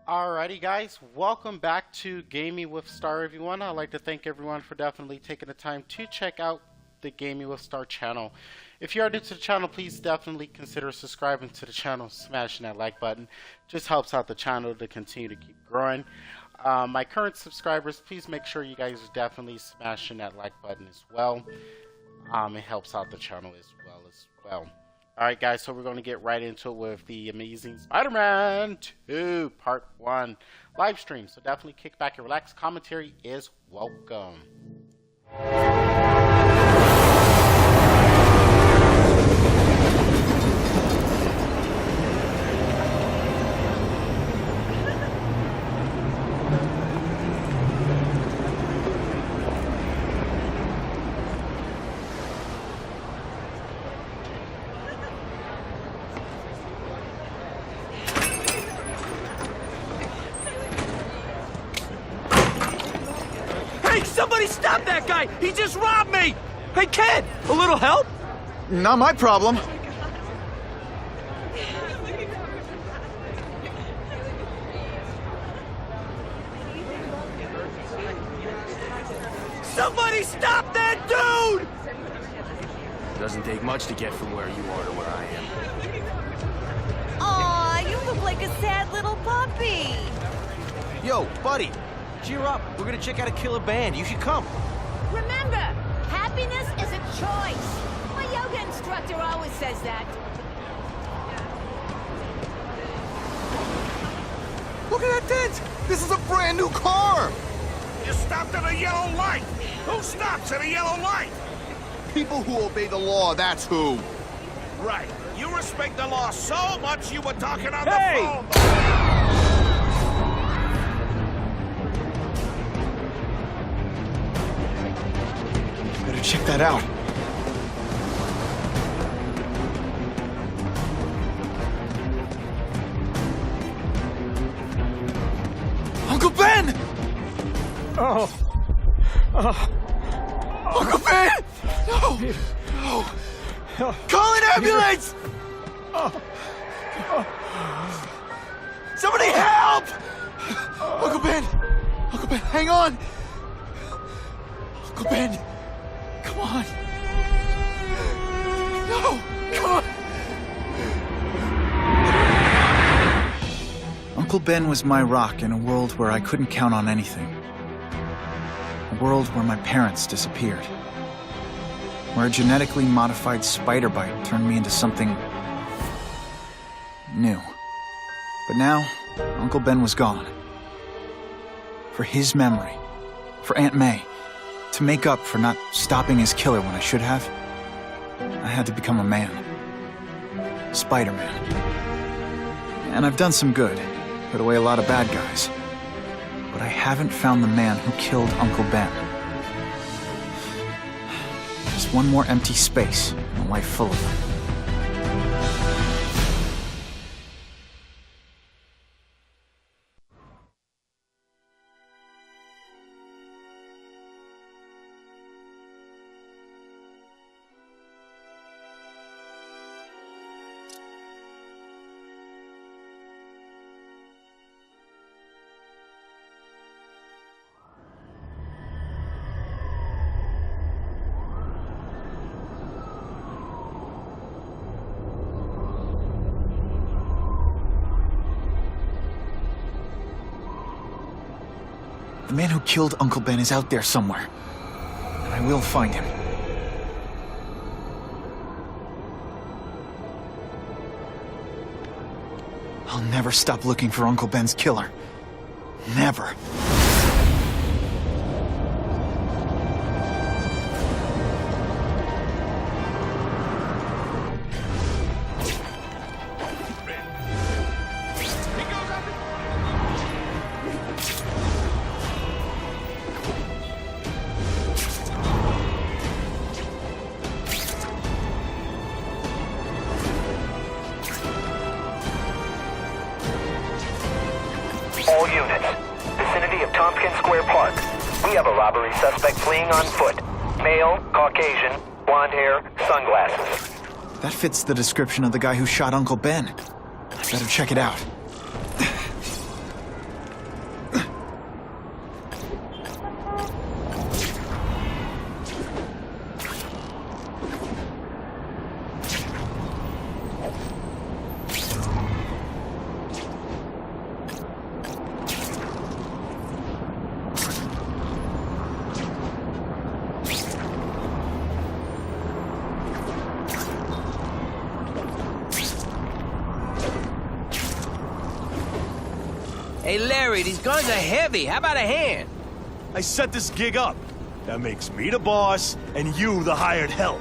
Alrighty guys, welcome back to Gaming with Star everyone. I'd like to thank everyone for definitely taking the time to check out the Gaming with Star channel. If you are new to the channel, please definitely consider subscribing to the channel, smashing that like button. Just helps out the channel to continue to keep growing. My current subscribers, please make sure you guys are definitely smashing that like button as well. It helps out the channel as well. Alright guys, so we're going to get right into it with the Amazing Spider-Man 2 Part 1 live stream. So definitely kick back and relax. Commentary is welcome. Somebody stop that guy! He just robbed me! Hey, kid! A little help? Not my problem. Somebody stop that dude! Doesn't take much to get from where you are to where I am. Aw, you look like a sad little puppy. Yo, buddy! Cheer up. We're gonna check out a killer band. You should come. Remember, happiness is a choice. My yoga instructor always says that. Look at that dent! This is a brand new car! You stopped at a yellow light! Who stops at a yellow light? People who obey the law, that's who. Right. You respect the law so much you were talking on Hey! the phone. Better check that out. Uncle Ben! Uncle Ben! No! No! Call an ambulance! Somebody help! Uncle Ben! Uncle Ben, hang on! Uncle Ben! Come on! No! Come on! Uncle Ben was my rock in a world where I couldn't count on anything. A world where my parents disappeared. Where a genetically modified spider bite turned me into something new. But now, Uncle Ben was gone. For his memory, for Aunt May, to make up for not stopping his killer when I should have, I had to become a man. Spider-Man. And I've done some good, put away a lot of bad guys. But I haven't found the man who killed Uncle Ben. Just one more empty space in a life full of them. The man who killed Uncle Ben is out there somewhere. And I will find him. I'll never stop looking for Uncle Ben's killer. Never. All units, vicinity of Tompkins Square Park. We have a robbery suspect fleeing on foot. Male, Caucasian, blonde hair, sunglasses. That fits the description of the guy who shot Uncle Ben. I better check it out. Hey, Larry, these guns are heavy. How about a hand? I set this gig up. That makes me the boss and you the hired help.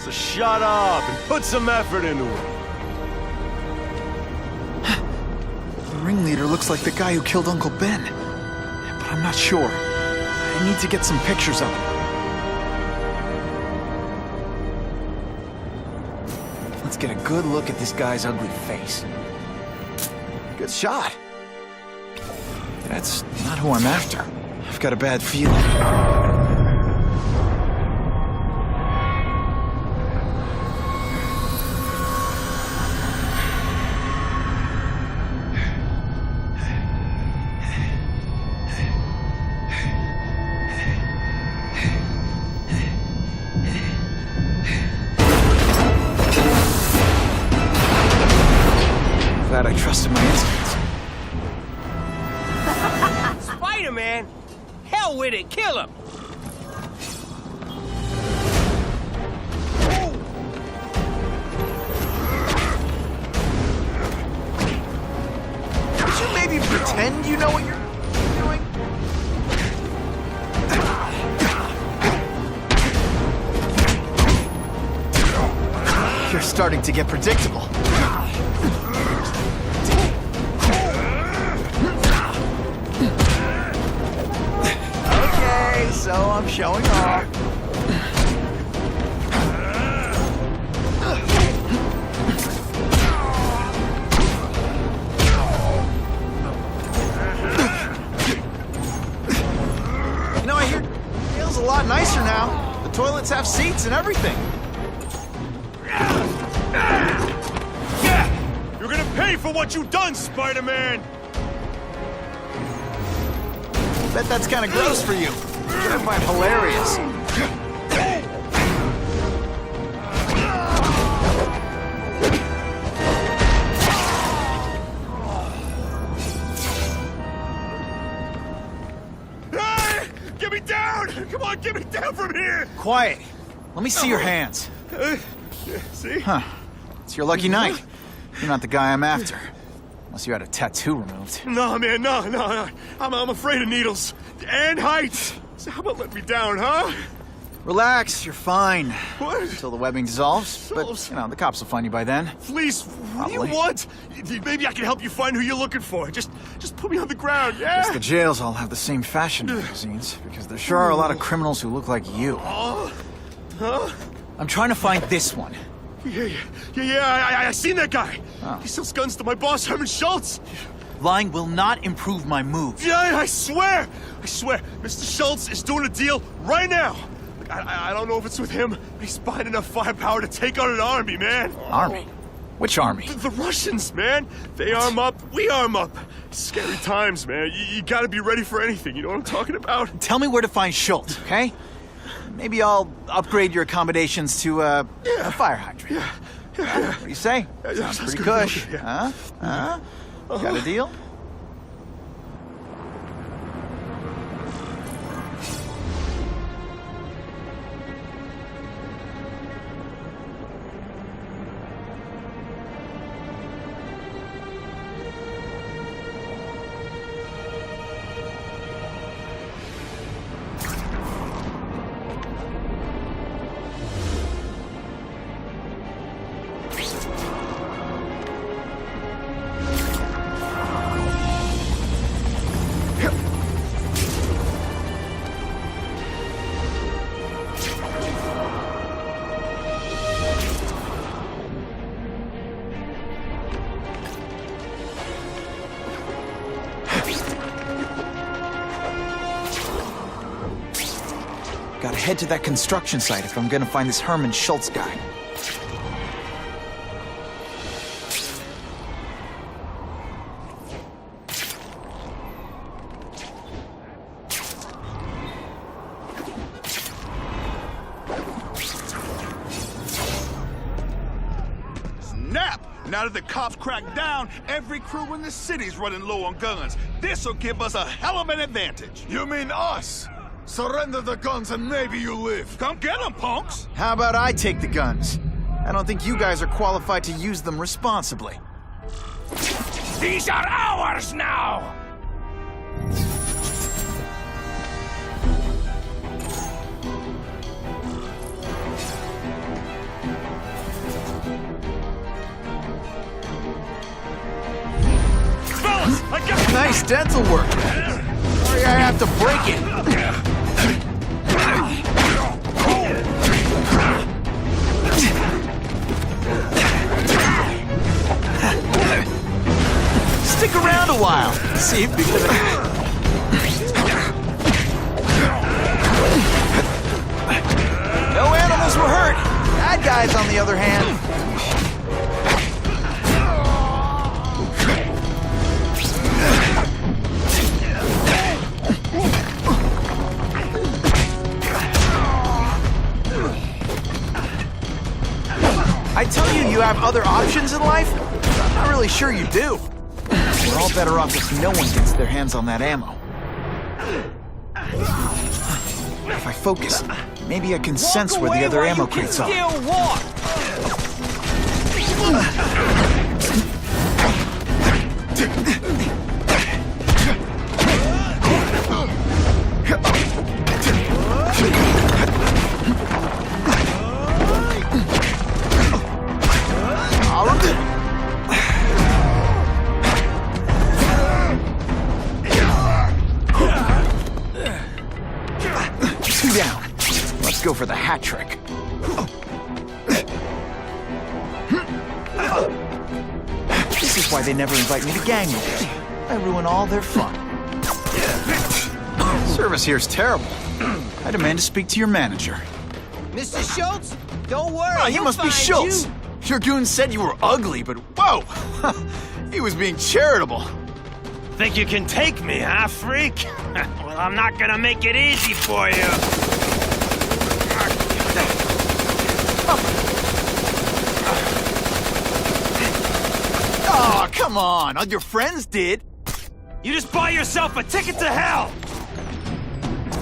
So shut up and put some effort into it. The ringleader looks like the guy who killed Uncle Ben. But I'm not sure. I need to get some pictures of him. Let's get a good look at this guy's ugly face. Good shot. That's not who I'm after. I've got a bad feeling. Glad I trusted my instincts. Spider-Man? Hell with it, kill him! Could you maybe pretend you know what you're doing? You're starting to get predictable. Okay, so I'm showing off. You know, I hear jail's a lot nicer now. The toilets have seats and everything. Yeah! You're gonna pay for what you've done, Spider-Man! Bet that's kind of gross for you. Which I find hilarious. Hey! Get me down! Come on, get me down from here! Quiet. Let me see your hands. See? Huh. It's your lucky night. You're not the guy I'm after. Unless you had a tattoo removed. No, man, no. I'm afraid of needles. And heights. So how about let me down, huh? Relax, you're fine. What? Until the webbing dissolves. But, you know, the cops will find you by then. Please, what do you Probably. want? Maybe I can help you find who you're looking for. Just put me on the ground, yeah? Guess the jails all have the same fashion magazines, because there sure are a lot of criminals who look like you. Huh? I'm trying to find this one. Yeah, I seen that guy. Oh. He sells guns to my boss, Herman Schultz. Lying will not improve my moves. Yeah, I swear. Mr. Schultz is doing a deal right now. Look, I don't know if it's with him, but he's buying enough firepower to take on an army, man. Army? Which army? The Russians, man. They arm up, we arm up. Scary times, man. You gotta be ready for anything. You know what I'm talking about? Tell me where to find Schultz, okay? Maybe I'll upgrade your accommodations to a fire hydrant. What do you say? Sounds pretty good. cush. Yeah. Huh? Got a deal? Gotta head to that construction site if I'm gonna find this Herman Schultz guy. Snap! Now that the cops crack down, every crew in the city's running low on guns. This'll give us a hell of an advantage. You mean us? Surrender the guns and maybe you live. Come get them, punks! How about I take the guns? I don't think you guys are qualified to use them responsibly. These are ours now! Nice dental work. Sorry I have to break it. Stick around a while. See if we can... No animals were hurt. Bad guys, on the other hand. I tell you, you have other options in life? I'm not really sure you do. We're all better off if no one gets their hands on that ammo. If I focus, maybe I can sense where the other ammo crates are. Down. Let's go for the hat trick. This is why they never invite me to gang meetings. I ruin all their fun. Service here's terrible. I demand to speak to your manager. Mr. Schultz, don't worry. Oh, he must be Schultz. Your goon said you were ugly, but whoa! He was being charitable. Think you can take me, huh, freak? Well, I'm not gonna make it easy for you. Oh, come on. All your friends did. You just bought yourself a ticket to hell!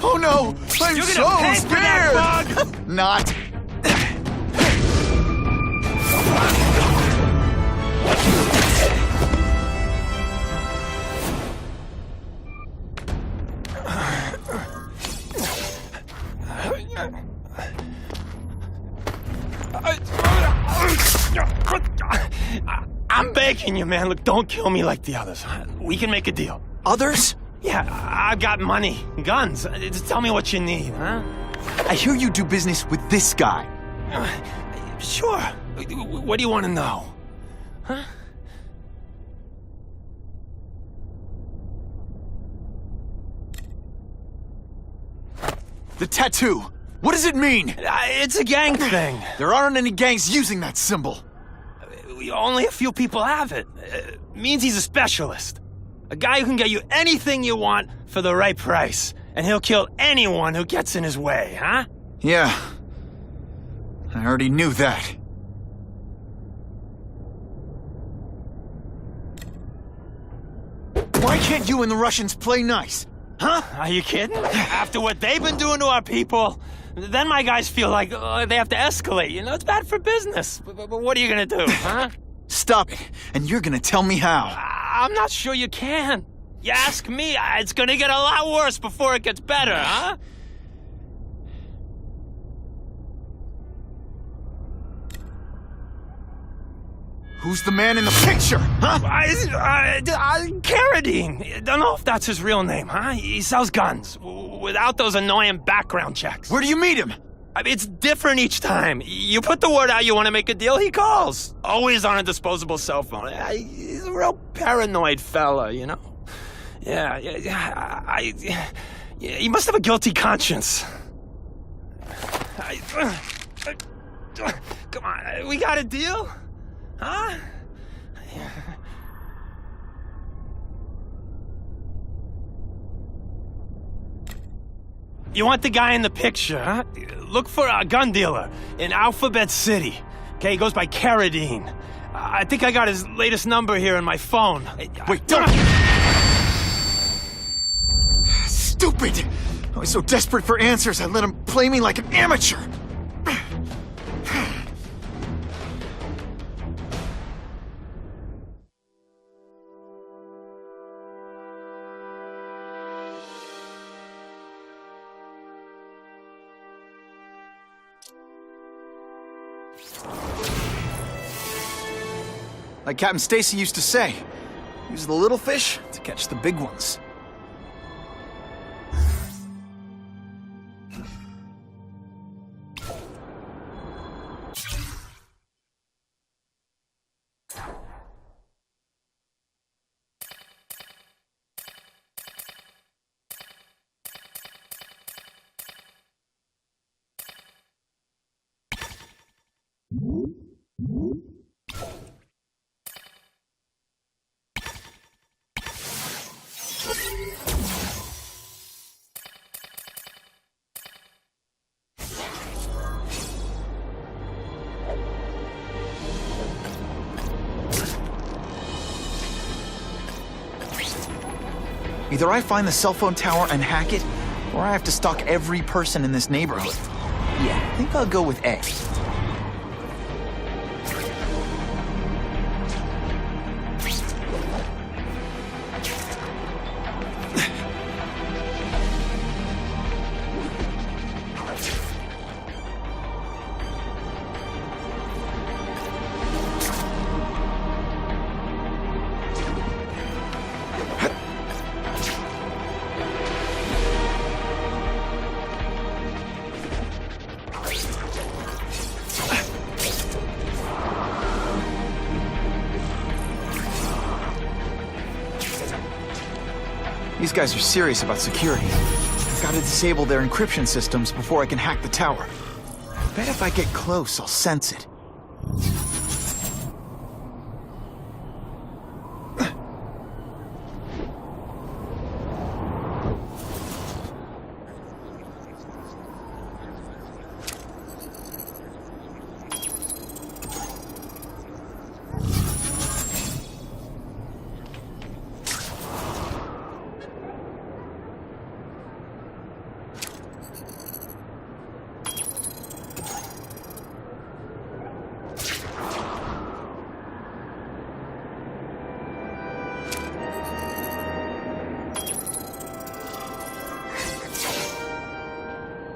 Oh no! I'm You're so gonna pay for scared! that bug! Not. I'm begging you, man. Look, don't kill me like the others. We can make a deal. Others? Yeah, I've got money, guns. Just tell me what you need, huh? I hear you do business with this guy. Sure. What do you want to know? Huh? The tattoo. What does it mean? It's a gang thing. There aren't any gangs using that symbol. Only a few people have it. Means he's a specialist. A guy who can get you anything you want for the right price. And he'll kill anyone who gets in his way, huh? Yeah. I already knew that. Why can't you and the Russians play nice? Huh? Are you kidding? After what they've been doing to our people, then my guys feel like they have to escalate. You know, it's bad for business. But what are you gonna do, huh? Stop it, and you're gonna tell me how. I'm not sure you can. You ask me, it's gonna get a lot worse before it gets better, huh? Who's the man in the picture, huh? Carradine. Don't know if that's his real name, huh? He sells guns, without those annoying background checks. Where do you meet him? I mean, it's different each time. You put the word out you want to make a deal, he calls. Always on a disposable cell phone. He's a real paranoid fella, you know? Yeah, he must have a guilty conscience. Come on, we got a deal? Huh? You want the guy in the picture, huh? Look for a gun dealer in Alphabet City. Okay, he goes by Carradine. I think I got his latest number here in my phone. Wait, don't! Stupid! I was so desperate for answers, I let him play me like an amateur. Like Captain Stacy used to say, Use the little fish to catch the big ones. Either I find the cell phone tower and hack it, or I have to stalk every person in this neighborhood. Yeah, I think I'll go with A. These guys are serious about security. I've got to disable their encryption systems before I can hack the tower. I bet if I get close, I'll sense it.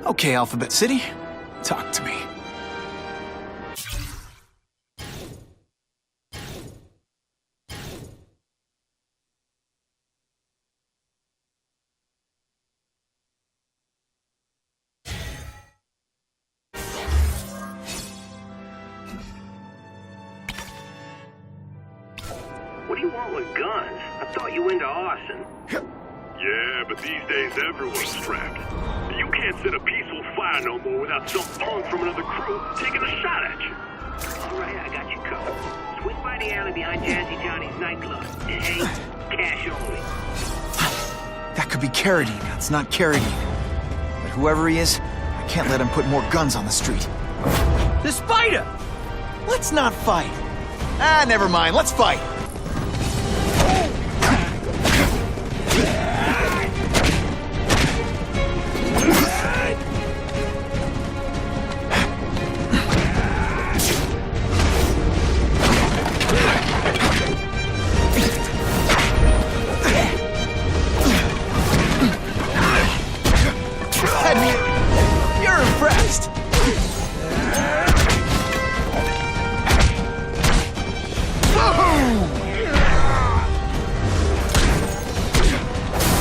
Okay, Alphabet City, talk to me. What do you want with guns? I thought you were into arson. Yeah, but these days everyone's strapped. You can't set a peaceful fire no more without some punk from another crew taking a shot at you. All right, I got you covered. Swing by the alley behind Jazzy Johnny's nightclub. Hey, cash only. That could be Carradine. It's not Carradine. But whoever he is, I can't let him put more guns on the street. The spider! Let's not fight. Ah, never mind. Let's fight. You're impressed.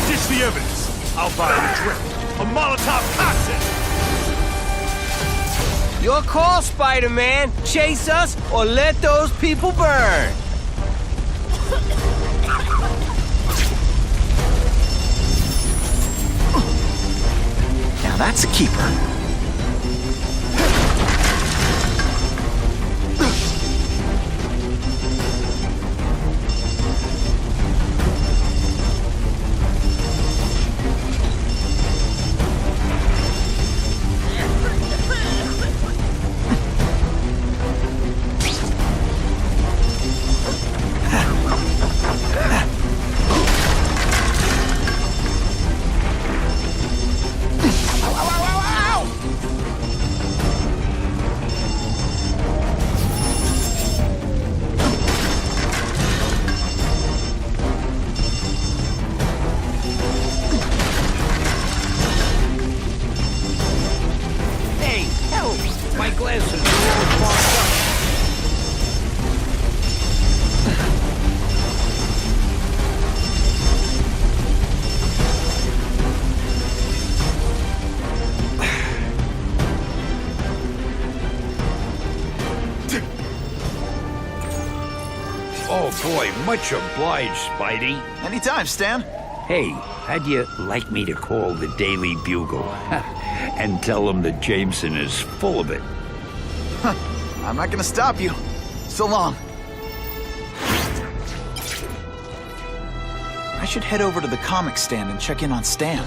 Ditch the evidence. I'll buy you a drink. A Molotov cocktail. Your call, Spider-Man. Chase us or let those people burn. Now that's a keeper. Oh, boy, much obliged, Spidey. Anytime, Stan. Hey, how'd you like me to call the Daily Bugle and tell them that Jameson is full of it? I'm not gonna stop you. So long. I should head over to the comic stand and check in on Stan.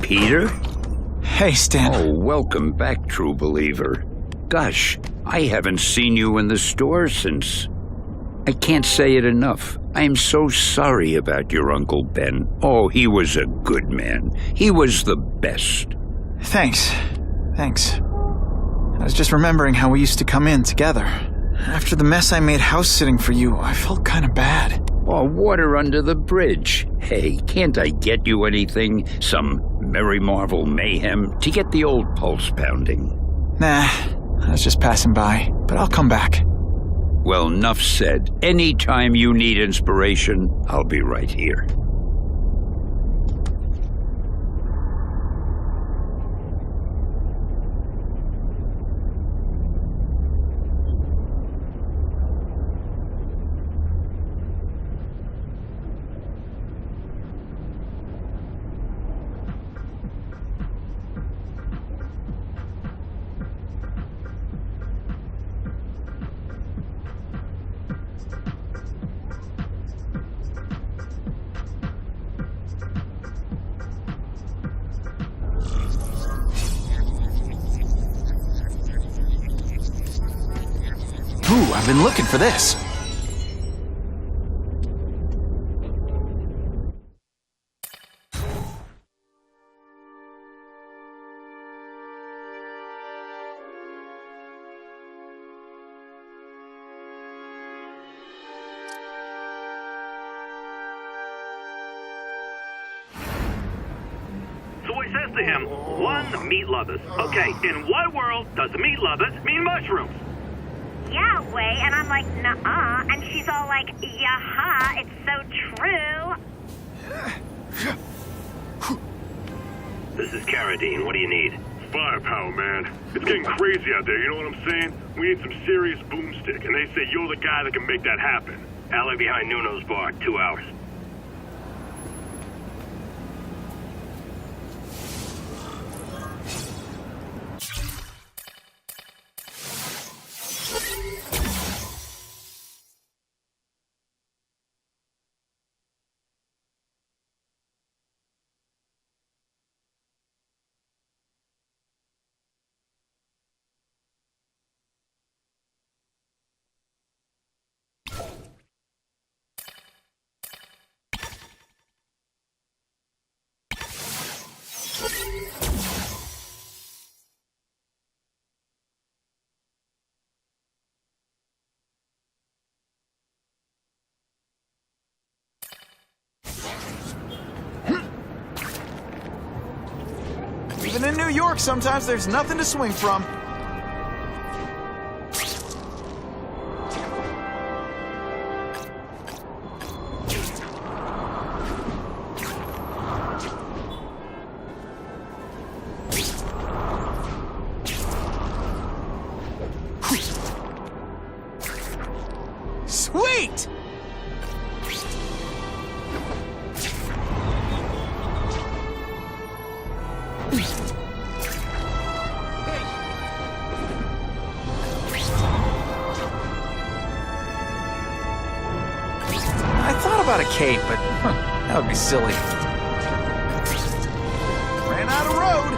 Peter? Hey, Stan. Oh, welcome back, true believer. Gosh, I haven't seen you in the store since... I can't say it enough. I'm so sorry about your Uncle Ben. Oh, he was a good man. He was the best. Thanks. I was just remembering how we used to come in together. After the mess I made house sitting for you, I felt kind of bad. Oh, water under the bridge. Hey, can't I get you anything? Some Merry Marvel mayhem to get the old pulse pounding? Nah, I was just passing by, but I'll come back. Well, enough said. Anytime you need inspiration, I'll be right here. Ooh, I've been looking for this. So he says to him, one, meat lovers. Okay, in what world does meat lovers mean mushrooms? Yeah, way, and I'm like, nuh-uh, and she's all like, yaha, it's so true. This is Carradine. What do you need? Firepower, man. It's getting crazy out there, you know what I'm saying? We need some serious boomstick, and they say you're the guy that can make that happen. Alley behind Nuno's bar, 2 hours. Even in New York, sometimes there's nothing to swing from. Sweet! About a cape, but that would be silly. Ran out of road.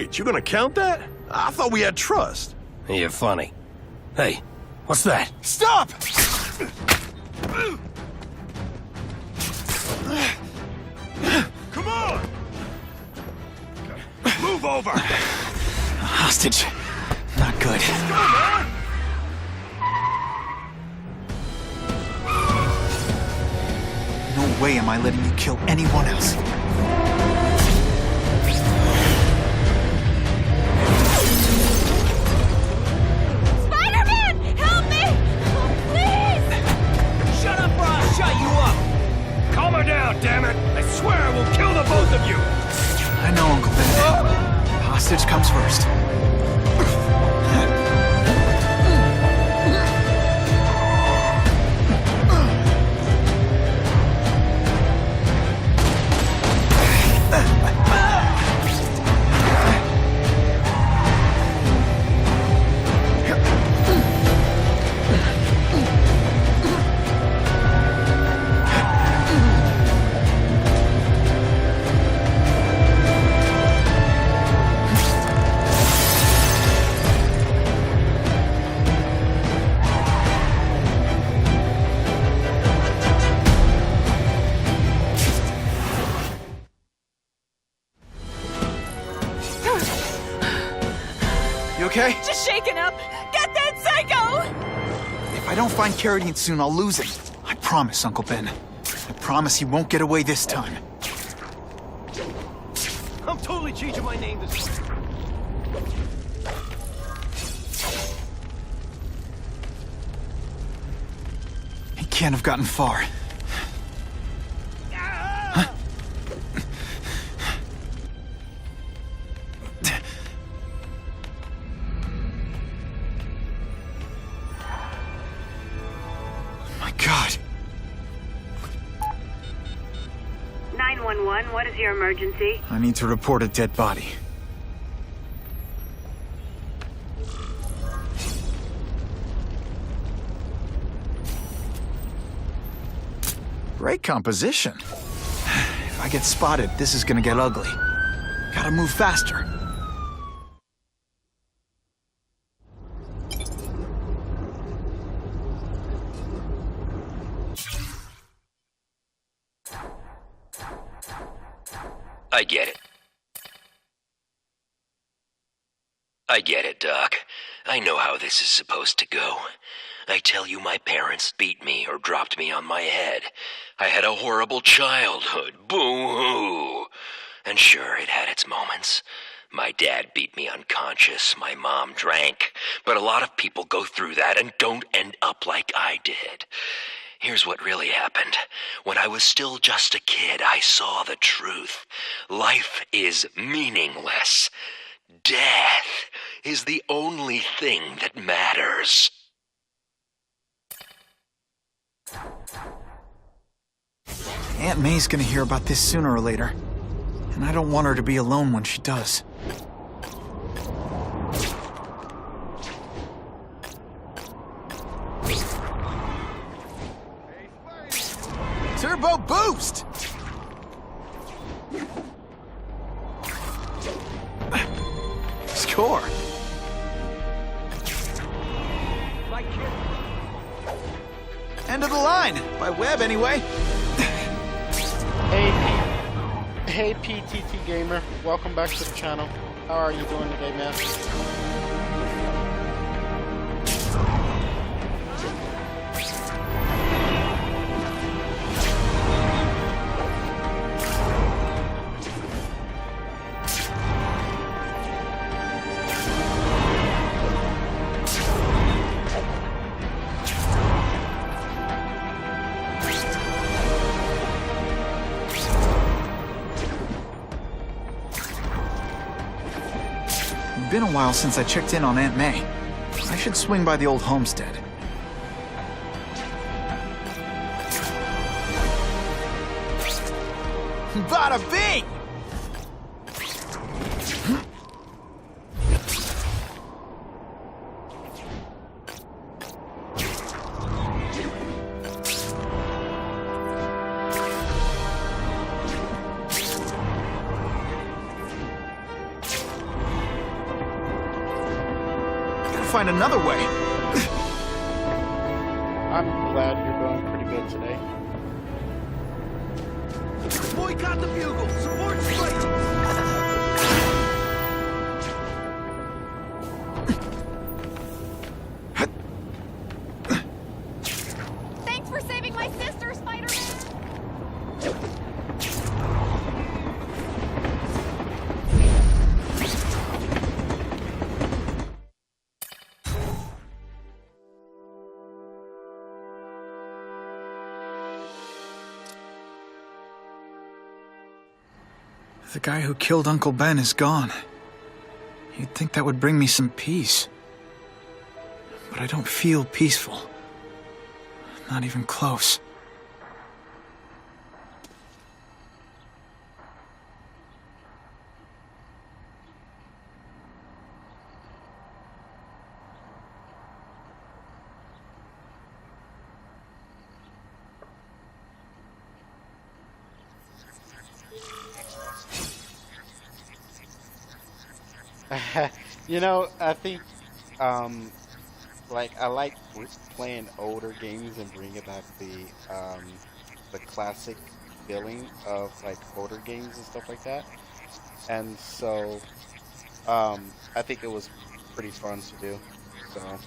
Wait, you gonna count that? I thought we had trust. You're funny. Hey, what's that? Stop! Come on! Move over! Hostage. Not good. Let's go, man! No way am I letting you kill anyone else. Spider-Man! Help me! Oh, please! Shut up or I'll shut you up! Calm her down, damn it! I swear I will kill the both of you! I know, Uncle Ben. Hostage comes first. You okay? Just shaken up! Get that psycho! If I don't find Carradine soon, I'll lose him. I promise, Uncle Ben. I promise he won't get away this time. I'm totally changing my name this time. He can't have gotten far. God. 911, what is your emergency? I need to report a dead body. Great composition. If I get spotted, this is gonna get ugly. Gotta move faster. I get it. I get it, Doc. I know how this is supposed to go. I tell you, my parents beat me or dropped me on my head. I had a horrible childhood. Boo-hoo. And sure, it had its moments. My dad beat me unconscious. My mom drank. But a lot of people go through that and don't end up like I did. Here's what really happened. When I was still just a kid, I saw the truth. Life is meaningless. Death is the only thing that matters. Aunt May's gonna hear about this sooner or later. And I don't want her to be alone when she does. Turbo boost! Score! End of the line! By web, anyway. Hey PTT Gamer, welcome back to the channel. How are you doing today, man? It's been a while since I checked in on Aunt May. I should swing by the old homestead. Bada bing! find another way. I'm glad you're doing pretty good today. Boycott the bugle! Support straight! Thanks for saving my sister, Spider-Man! The guy who killed Uncle Ben is gone. You'd think that would bring me some peace. But I don't feel peaceful. Not even close. You know, I think, like, I like playing older games and bringing back the classic feeling of, like, older games and stuff like that. And so, I think it was pretty fun to do, so...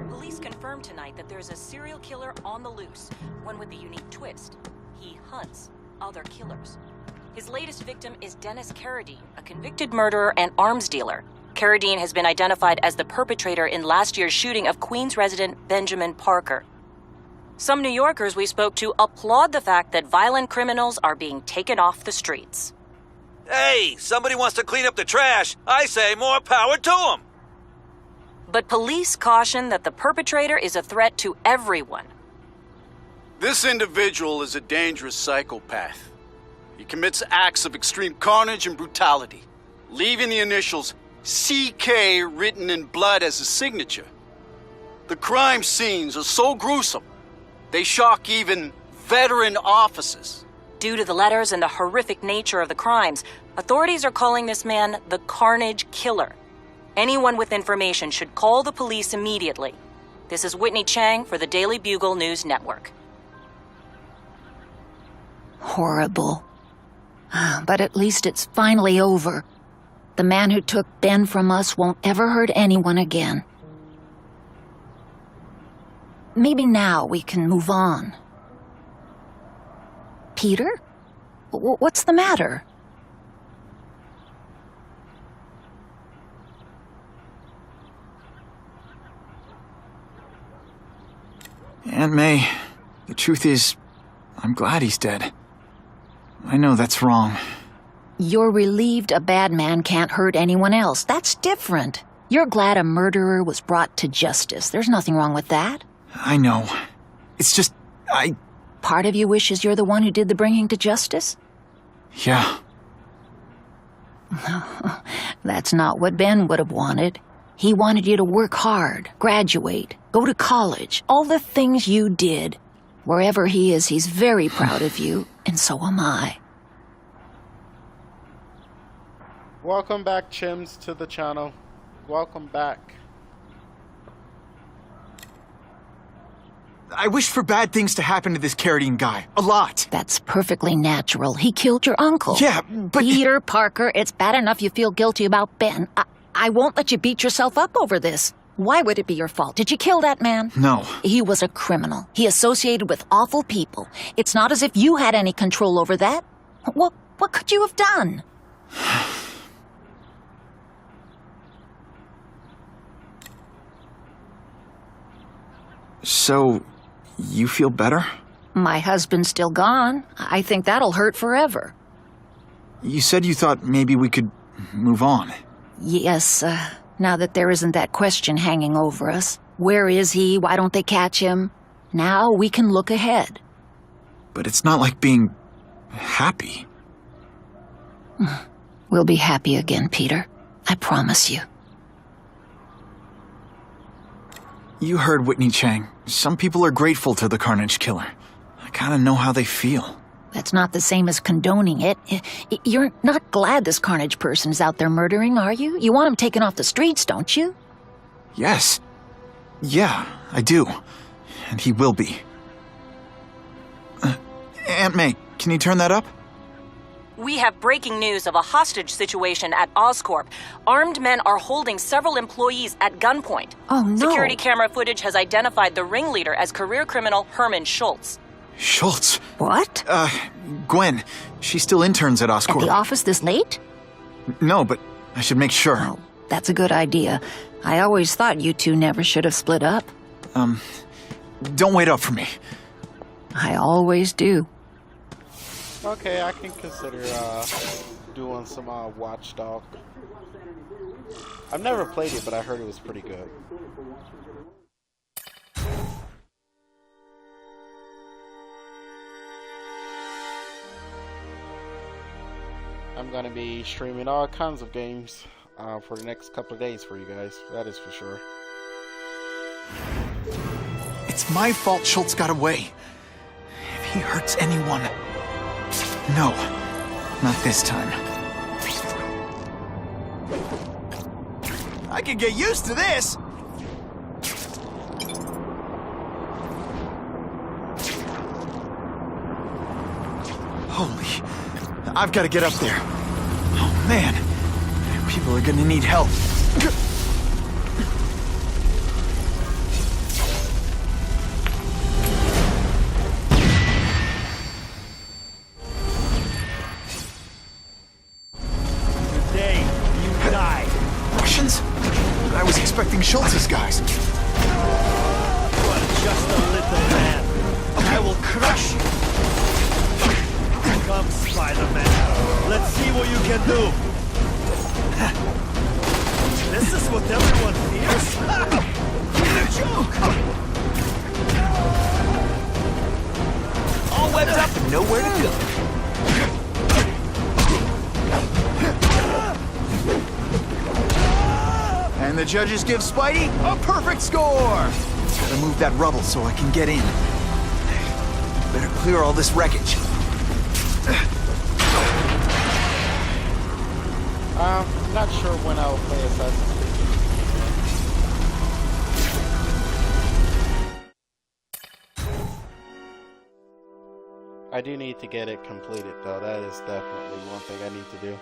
Police confirmed tonight that there's a serial killer on the loose, one with a unique twist. He hunts other killers. His latest victim is Dennis Carradine, a convicted murderer and arms dealer. Carradine has been identified as the perpetrator in last year's shooting of Queens resident Benjamin Parker. Some New Yorkers we spoke to applaud the fact that violent criminals are being taken off the streets. Hey, somebody wants to clean up the trash. I say more power to them. But police caution that the perpetrator is a threat to everyone. This individual is a dangerous psychopath. He commits acts of extreme carnage and brutality, leaving the initials CK written in blood as a signature. The crime scenes are so gruesome, they shock even veteran officers. Due to the letters and the horrific nature of the crimes, authorities are calling this man the Carnage Killer. Anyone with information should call the police immediately. This is Whitney Chang for the Daily Bugle News Network. Horrible. But at least it's finally over. The man who took Ben from us won't ever hurt anyone again. Maybe now we can move on. Peter? What's the matter? Aunt May, the truth is, I'm glad he's dead. I know that's wrong. You're relieved a bad man can't hurt anyone else. That's different. You're glad a murderer was brought to justice. There's nothing wrong with that. I know. It's just, Part of you wishes you're the one who did the bringing to justice? Yeah. That's not what Ben would have wanted. He wanted you to work hard, graduate, go to college, all the things you did. Wherever he is, he's very proud of you, and so am I. Welcome back, Chims, to the channel. Welcome back. I wished for bad things to happen to this Carradine guy. A lot. That's perfectly natural. He killed your uncle. Yeah, but... Peter Parker, it's bad enough you feel guilty about Ben. I won't let you beat yourself up over this. Why would it be your fault? Did you kill that man? No. He was a criminal. He associated with awful people. It's not as if you had any control over that. What could you have done? So, you feel better? My husband's still gone. I think that'll hurt forever. You said you thought maybe we could move on. Yes, now that there isn't that question hanging over us. Where is he? Why don't they catch him? Now we can look ahead. But it's not like being happy. We'll be happy again, Peter. I promise you. You heard Whitney Chang. Some people are grateful to the Carnage Killer. I kinda know how they feel. That's not the same as condoning it. You're not glad this Carnage person is out there murdering, are you? You want him taken off the streets, don't you? Yes. Yeah, I do. And he will be. Aunt May, can you turn that up? We have breaking news of a hostage situation at Oscorp. Armed men are holding several employees at gunpoint. Oh, no. Security camera footage has identified the ringleader as career criminal Herman Schultz. Schultz? What? Gwen. She still interns at Oscorp. At the office this late? No, but I should make sure. Oh, that's a good idea. I always thought you two never should have split up. Don't wait up for me. I always do. Okay, I can consider doing some Watchdog. I've never played it, but I heard it was pretty good. I'm gonna be streaming all kinds of games for the next couple of days for you guys. That is for sure. It's my fault Schultz got away. If he hurts anyone... No, not this time. I can get used to this! Holy... I've got to get up there. Oh, man. People are gonna need help. Today, you die. Russians? I was expecting Schultz's guys. You are just a little man. I will crush you. Come, Spider-Man. Let's see what you can do. This is what everyone fears? He's a joke! All webbed up and nowhere to go. And the judges give Spidey a perfect score! Gotta move that rubble so I can get in. Better clear all this wreckage. Not sure when I'll play Assassin's Creed. I do need to get it completed though. That is definitely one thing I need to do.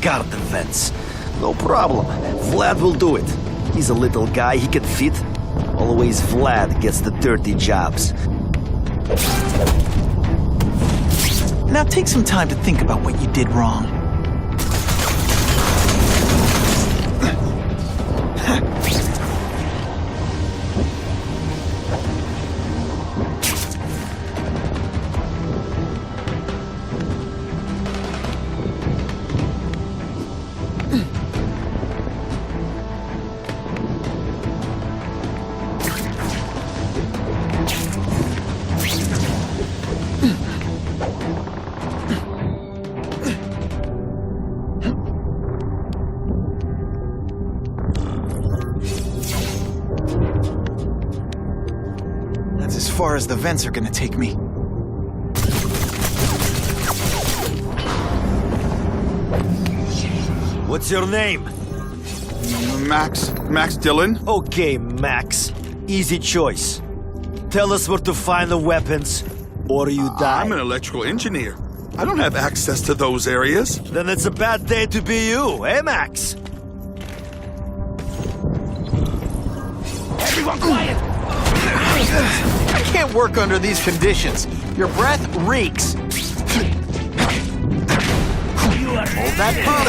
Guard the fence. No problem. Vlad will do it. He's a little guy, he can fit. Always Vlad gets the dirty jobs. Now take some time to think about what you did wrong. As far as the vents are gonna take me. What's your name? Max Dillon. Okay, Max. Easy choice. Tell us where to find the weapons, or you die. I'm an electrical engineer. I don't have access to those areas. Then it's a bad day to be you, eh, Max? Everyone quiet! I can't work under these conditions. Your breath reeks. You are... Hold that pump.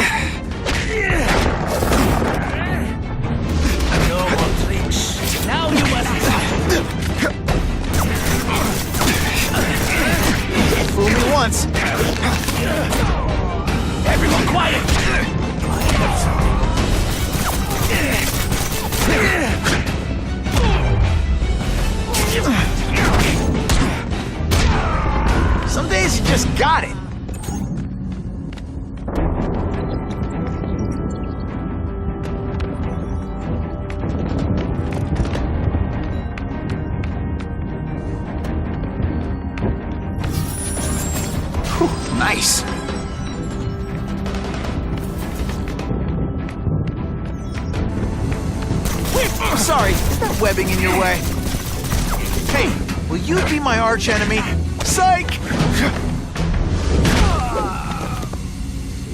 Now you must Fool me once. Everyone quiet! Some days you just got it. Whew, nice. Sorry, is that webbing in your way? Hey, will you be my arch enemy? Psych!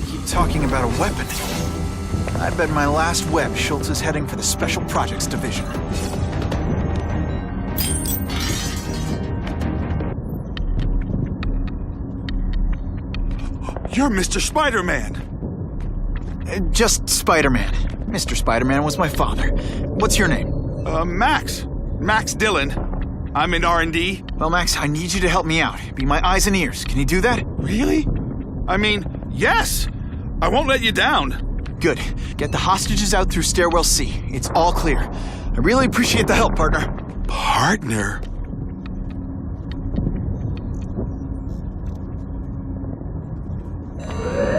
Keep talking about a weapon. I bet my last web Schultz is heading for the Special Projects Division. You're Mr. Spider-Man. Just Spider-Man. Mr. Spider-Man was my father. What's your name? Max. Max Dillon. I'm in R&D. Well, Max, I need you to help me out. Be my eyes and ears. Can you do that? Really? I mean, yes! I won't let you down. Good. Get the hostages out through stairwell C. It's all clear. I really appreciate the help, partner. Partner?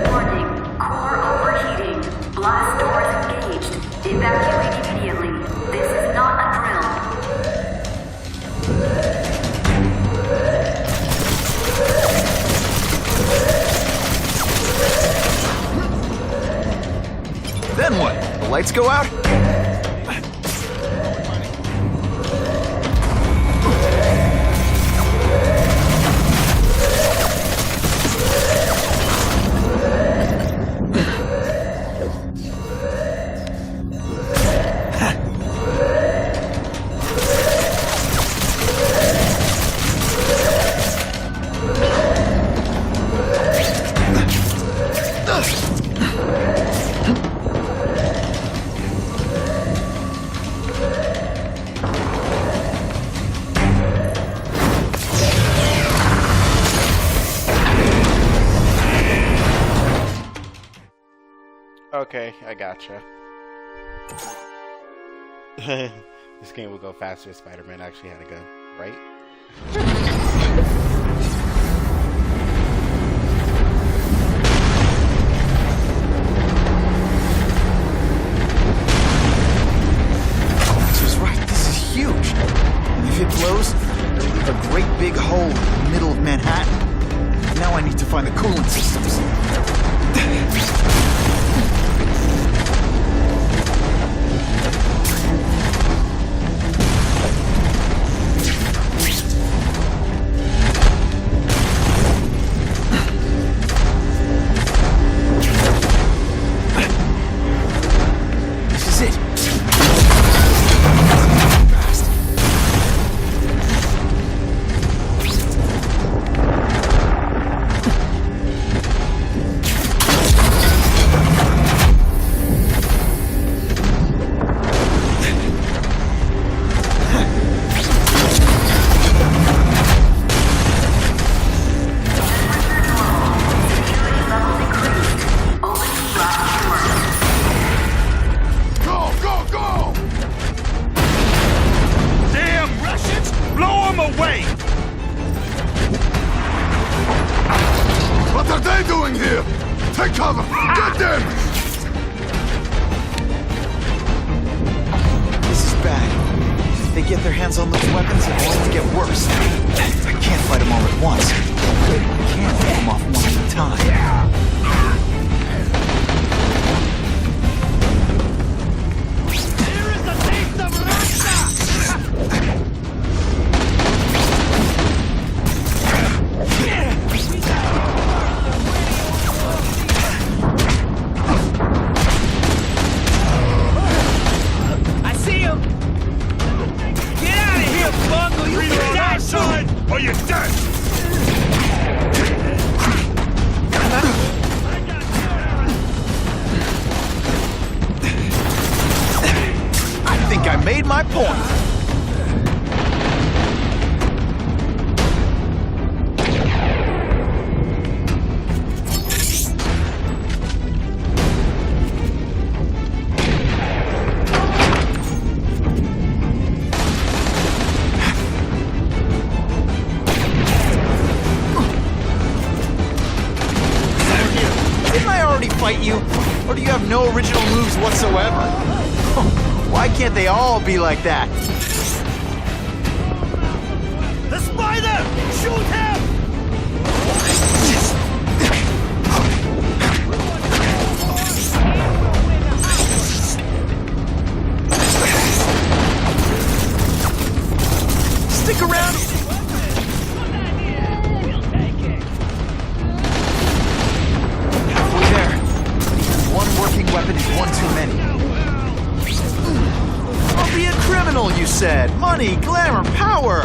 Warning. Core overheating. Blast doors engaged. Evacuate immediately. This is not a drill. Then what? The lights go out? Okay, I gotcha. This game will go faster if Spider-Man actually had a gun, right? Max was right, this is huge. And if it blows, it'll leave a great big hole in the middle of Manhattan. Now I need to find the coolant systems. Are you dead? fight you? Or do you have no original moves whatsoever? Why can't they all be like that? The spider! Shoot him! Stick around! Halfway there. One working weapon is one too many. I'll be a criminal, you said. Money, glamour, power.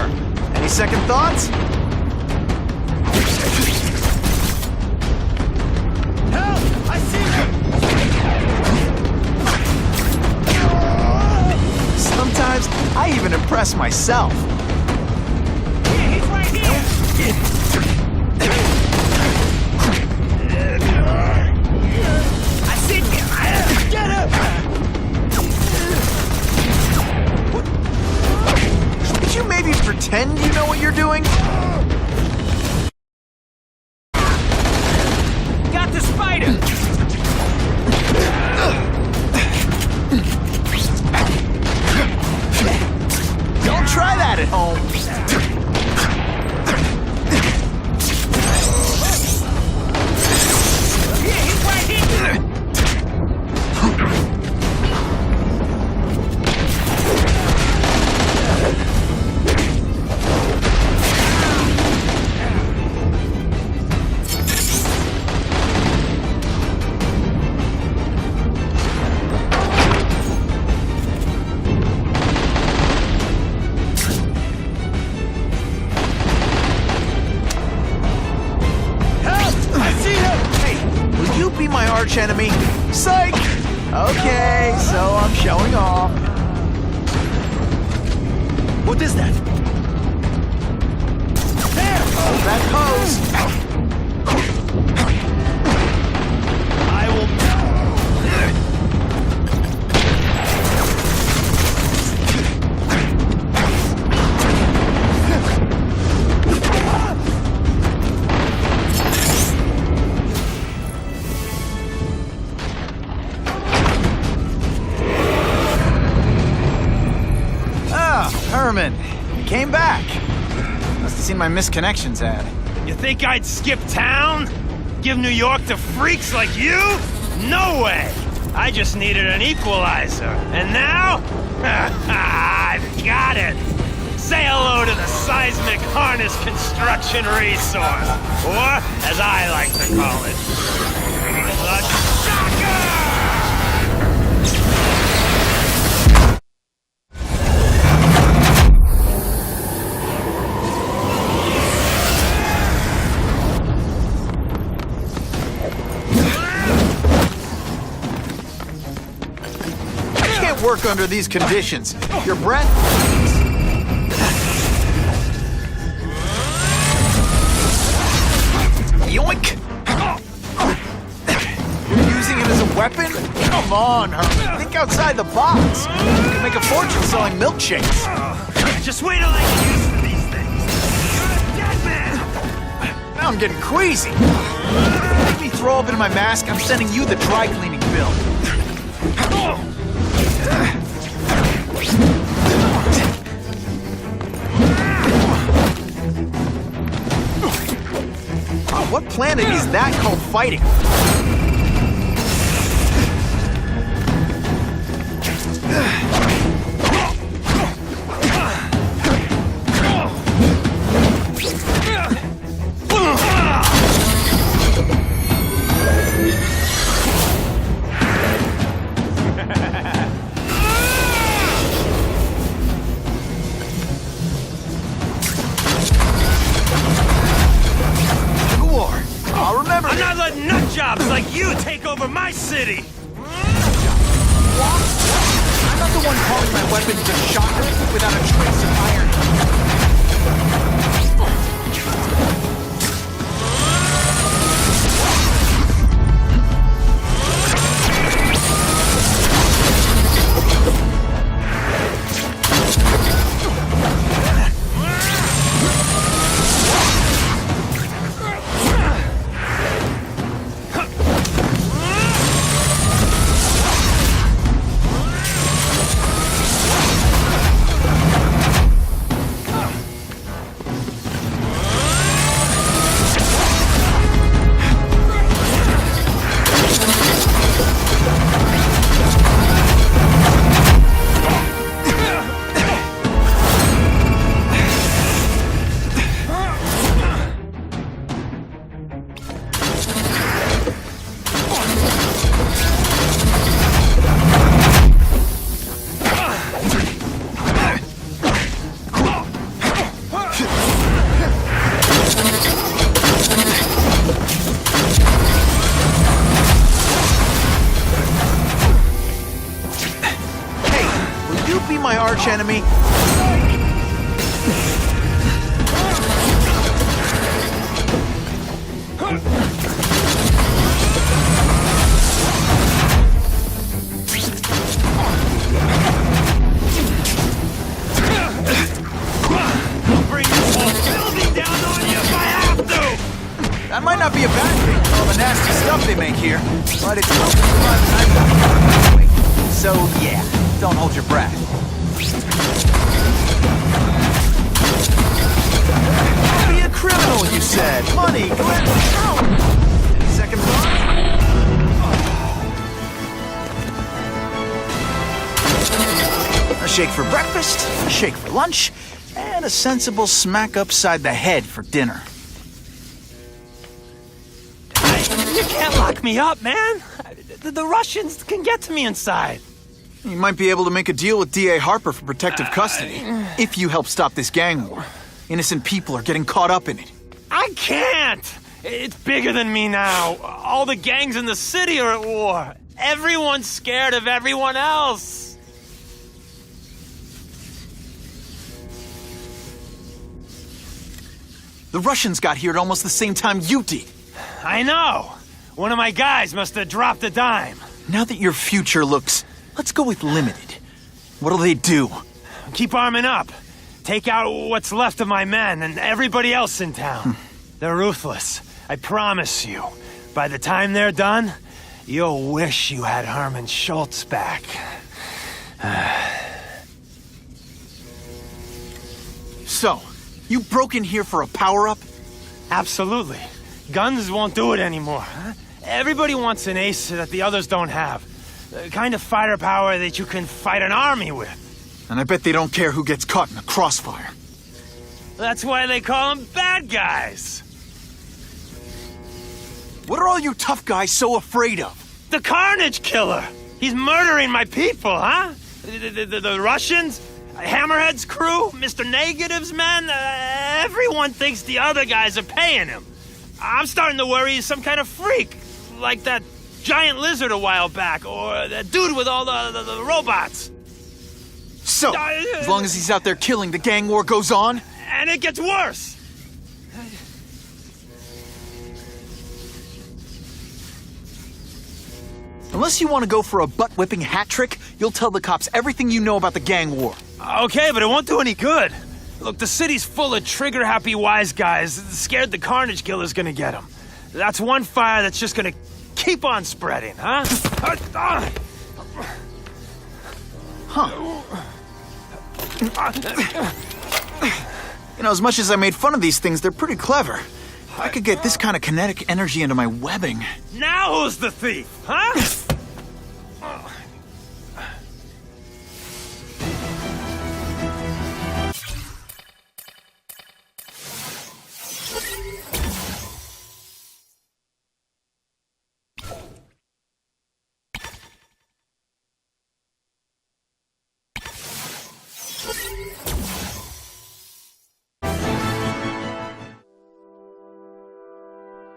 Any second thoughts? Help! I see you! Sometimes I even impress myself. He's right here! I see you! Get him! Could you maybe pretend you know what you're doing? Got the spider! Don't try that at home. He's right here! Enemy. Psych! Okay, so I'm showing off. What is that? There! Hold that pose! I will... Herman, you came back. Must have seen my misconnections ad. You think I'd skip town? Give New York to freaks like you? No way! I just needed an equalizer. And now? I've got it! Say hello to the seismic harness construction resource. Or, as I like to call it, the shocker! Work under these conditions. Your breath... Yoink! You're using it as a weapon? Come on, Herman. Think outside the box. You can make a fortune selling milkshakes. Just wait till I get used to these things. You're a dead man! Now I'm getting queasy. Make me throw up into my mask, I'm sending you the dry cleaning bill. What planet is that called fighting? I'm not letting nut jobs like you take over my city! What? I'm not the one calling my weapon the shocker without a trace of iron. arch enemy. That might not be a bad thing with all the nasty stuff they make here, but it's so yeah, don't hold your breath. Be a criminal, you said. Money, glitter. Any second thought? A shake for breakfast, a shake for lunch, and a sensible smack upside the head for dinner. You can't lock me up, man. The Russians can get to me inside. You might be able to make a deal with D.A. Harper for protective custody, if you help stop this gang war. Innocent people are getting caught up in it. I can't! It's bigger than me now. All the gangs in the city are at war. Everyone's scared of everyone else. The Russians got here at almost the same time you did. I know. One of my guys must have dropped a dime. Now that your future looks, let's go with limited. What'll they do? Keep arming up. Take out what's left of my men and everybody else in town. They're ruthless. I promise you. By the time they're done, you'll wish you had Herman Schultz back. So, you broke in here for a power-up? Absolutely. Guns won't do it anymore. Huh? Everybody wants an ace that the others don't have. The kind of fighter power that you can fight an army with. And I bet they don't care who gets caught in the crossfire. That's why they call them bad guys. What are all you tough guys so afraid of? The Carnage Killer! He's murdering my people, huh? The Russians? Hammerhead's crew? Mr. Negative's men? Everyone thinks the other guys are paying him. I'm starting to worry he's some kind of freak. Like that giant lizard a while back, or that dude with all the robots. So, as long as he's out there killing, the gang war goes on? And it gets worse! Unless you want to go for a butt-whipping hat trick, you'll tell the cops everything you know about the gang war. Okay, but it won't do any good. Look, the city's full of trigger-happy wise guys, scared the Carnage Killer's gonna get them. That's one fire that's just gonna keep on spreading, huh? You know, as much as I made fun of these things, they're pretty clever. I could get this kind of kinetic energy into my webbing. Now who's the thief, huh?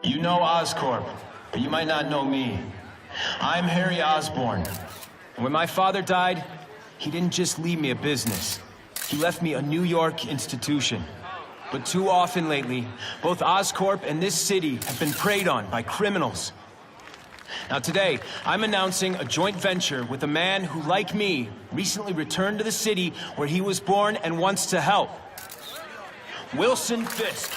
You know Oscorp, but you might not know me. I'm Harry Osborn. And when my father died, he didn't just leave me a business. He left me a New York institution. But too often lately, both Oscorp and this city have been preyed on by criminals. Now today, I'm announcing a joint venture with a man who, like me, recently returned to the city where he was born and wants to help. Wilson Fisk.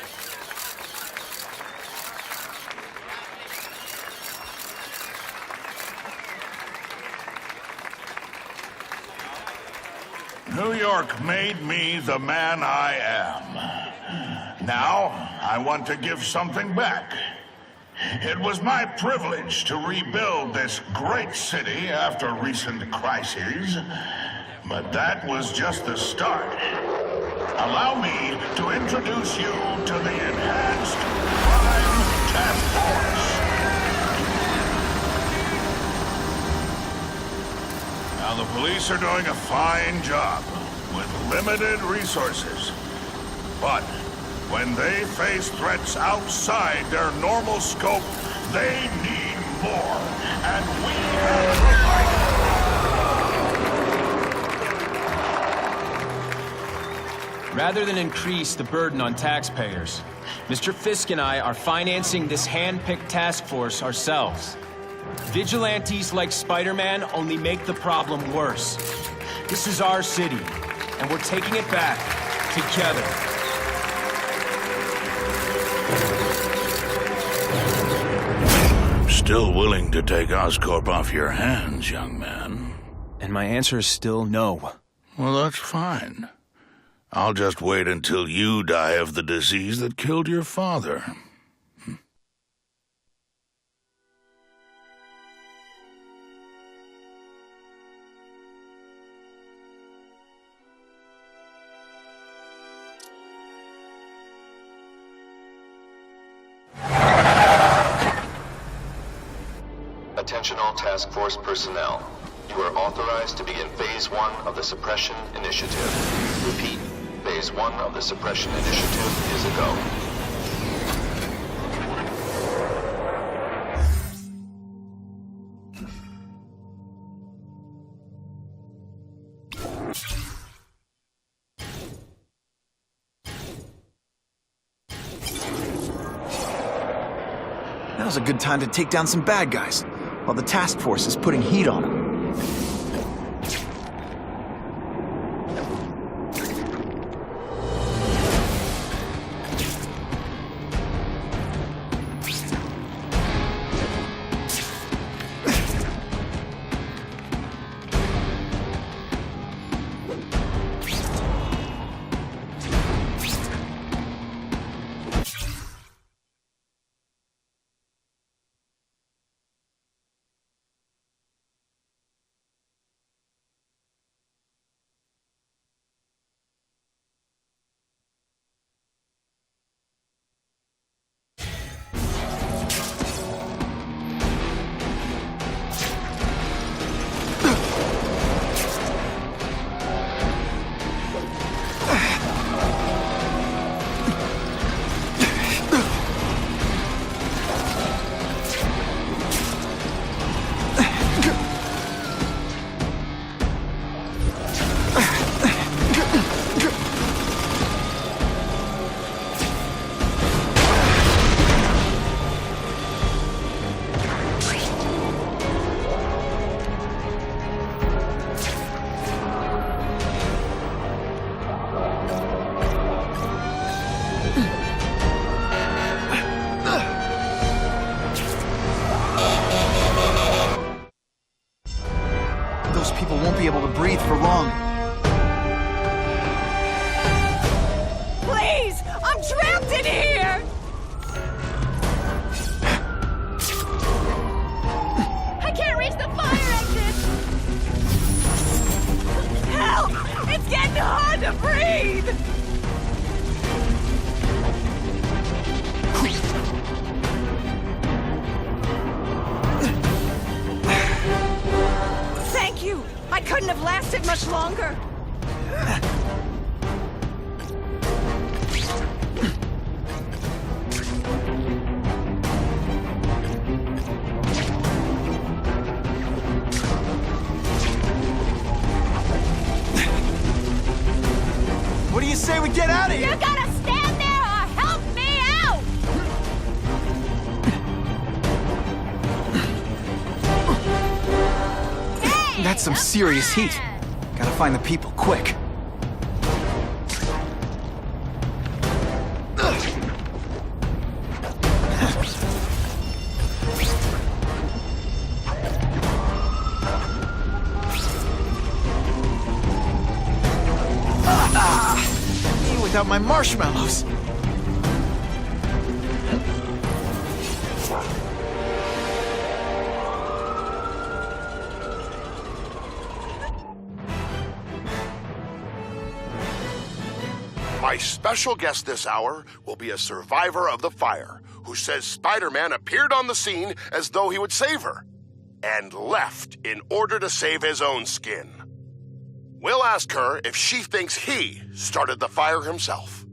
New York made me the man I am. Now, I want to give something back. It was my privilege to rebuild this great city after recent crises, but that was just the start. Allow me to introduce you to the Enhanced Crime Task Force. Now, the police are doing a fine job with limited resources. But when they face threats outside their normal scope, they need more. And we have provided. Rather than increase the burden on taxpayers, Mr. Fisk and I are financing this hand-picked task force ourselves. Vigilantes like Spider-Man only make the problem worse. This is our city, and we're taking it back together. I'm still willing to take Oscorp off your hands, young man. And my answer is still no. Well, that's fine. I'll just wait until you die of the disease that killed your father. Attention all task force personnel. You are authorized to begin Phase 1 of the Suppression Initiative. Repeat, Phase 1 of the Suppression Initiative is a go. Now's a good time to take down some bad guys, while the task force is putting heat on them. Those people won't be able to breathe for long. Please! I'm trapped in here! I can't reach the fire exit! Help! It's getting hard to breathe! Thank you! I couldn't have lasted much longer! What do you say we get out of here? You gotta stand there or help me out! That's some serious heat. Gotta find the people quick. Me without my marshmallows. My special guest this hour will be a survivor of the fire who says Spider-Man appeared on the scene as though he would save her and left in order to save his own skin. We'll ask her if she thinks he started the fire himself.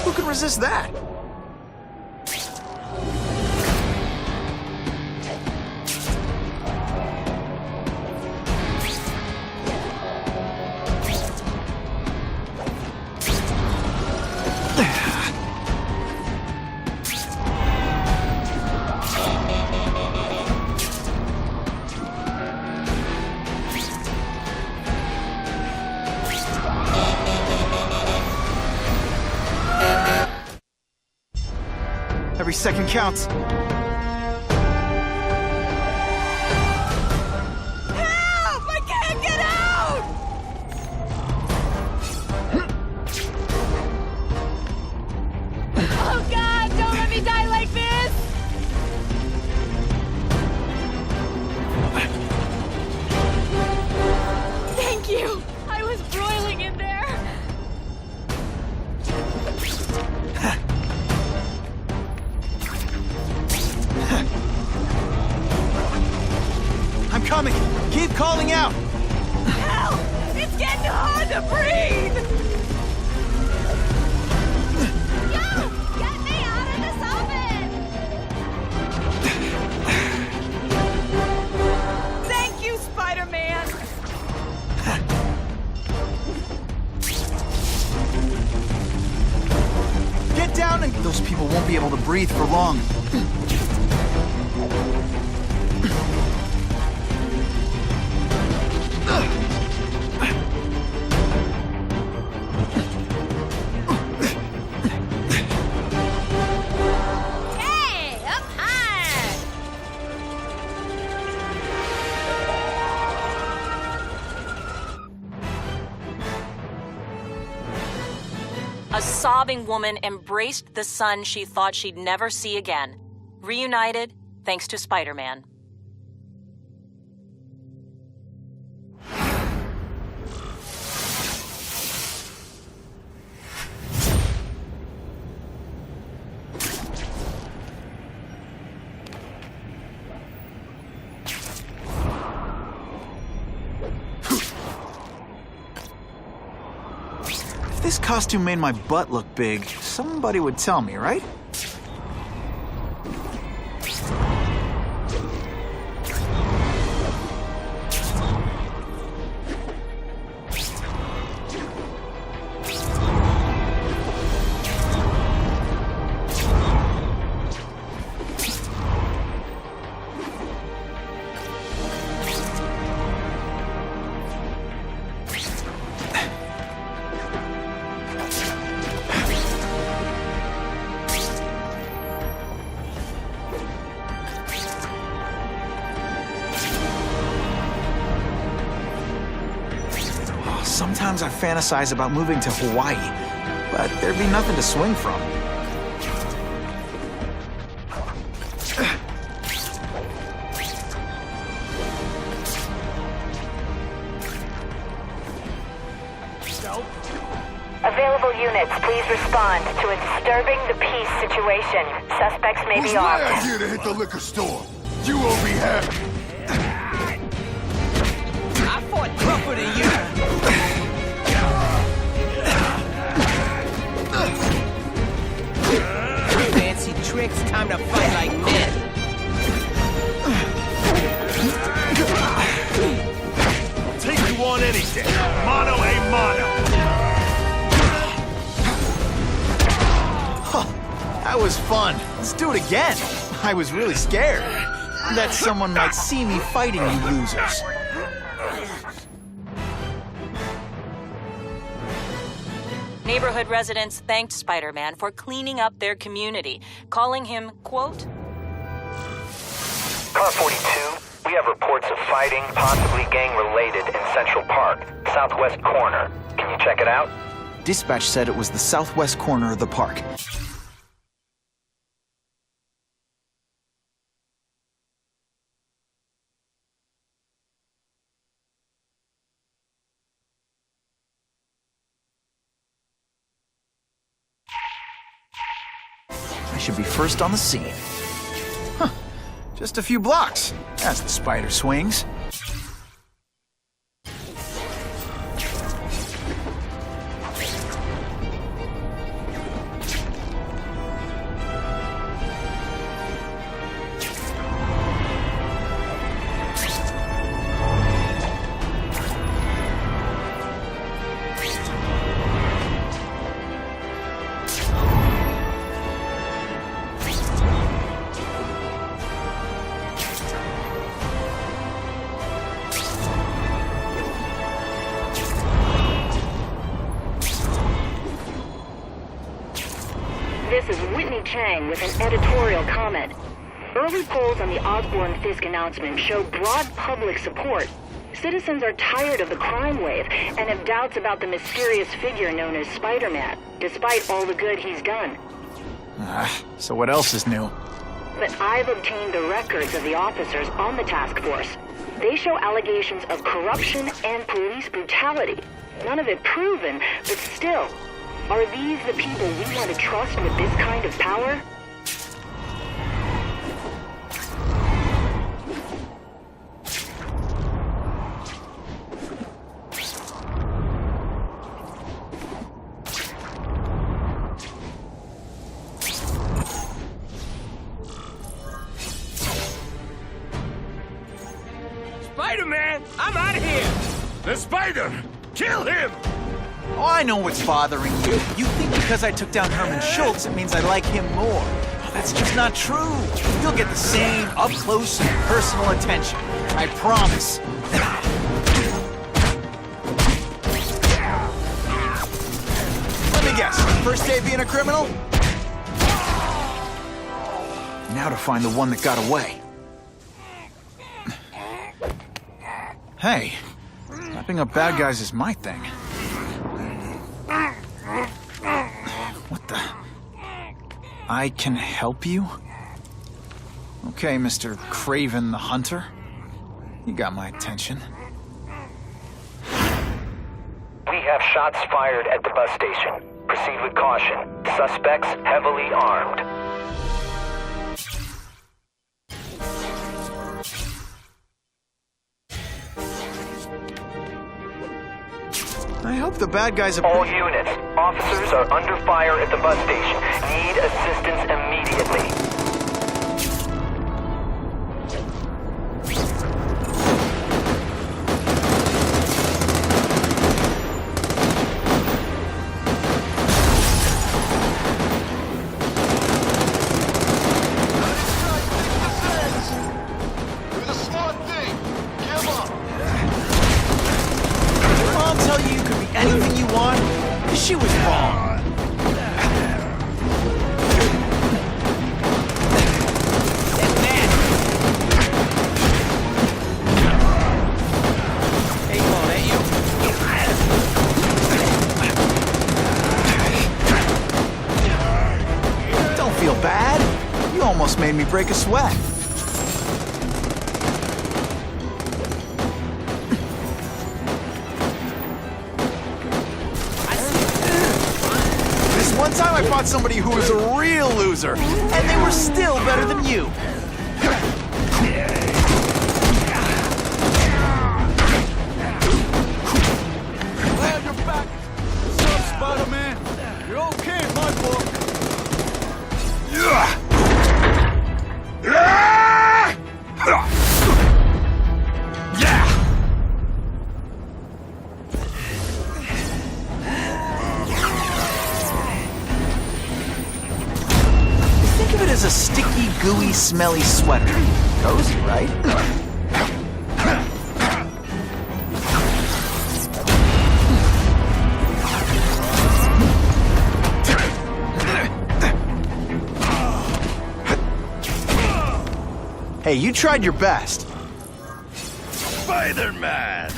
Who can resist that? Every second counts. Help! I can't get out! Oh God, don't let me die like this! Thank you! I was broiling in there! I'm coming! Keep calling out! Help! It's getting hard to breathe! Yo! Get me out of this oven! Thank you, Spider-Man! Get down and those people won't be able to breathe for long. Hey, up high! A sobbing woman embraced the son she thought she'd never see again. Reunited, thanks to Spider-Man. If this costume made my butt look big, somebody would tell me, right? Sometimes I fantasize about moving to Hawaii, but there'd be nothing to swing from. Available units, please respond to a disturbing the peace situation. Suspects may Who's be my armed. idea to hit the liquor store? You won't be happy. I fought tougher than you. Fancy tricks, time to fight like men. I'll take you on any day. Mano a mano. That was fun. Let's do it again. I was really scared that someone might see me fighting you losers. Neighborhood residents thanked Spider-Man for cleaning up their community, calling him, quote, Car 42, we have reports of fighting, possibly gang-related, in Central Park, southwest corner. Can you check it out? Dispatch said it was the southwest corner of the park. I should be first on the scene. Huh. Just a few blocks. As the spider swings. Tony Chang with an editorial comment. Early polls on the Osborn-Fisk announcement show broad public support. Citizens are tired of the crime wave and have doubts about the mysterious figure known as Spider-Man, despite all the good he's done. So what else is new? But I've obtained the records of the officers on the task force. They show allegations of corruption and police brutality. None of it proven, but still. Are these the people we want to trust with this kind of power? Spider-Man, I'm out of here! The spider! Kill him! Oh, I know what's bothering you. You think because I took down Herman Schultz, it means I like him more. Oh, that's just not true. You'll get the same up-close and personal attention. I promise. Let me guess. First day being a criminal? Now to find the one that got away. Hey, wrapping up bad guys is my thing. What the? I can help you? Okay, Mr. Craven the Hunter. You got my attention. We have shots fired at the bus station. Proceed with caution. Suspects heavily armed. I hope the bad guys are... All units, officers are under fire at the bus station. Need assistance immediately. Anything you want? She was wrong. Don't feel bad. You almost made me break a sweat. One time I fought somebody who was a real loser, and they were still better than you. Glad you're back. What's up, Spider-Man? You're okay in my book. As a sticky, gooey, smelly sweater. Cozy, right? Hey, you tried your best. Spider-Man!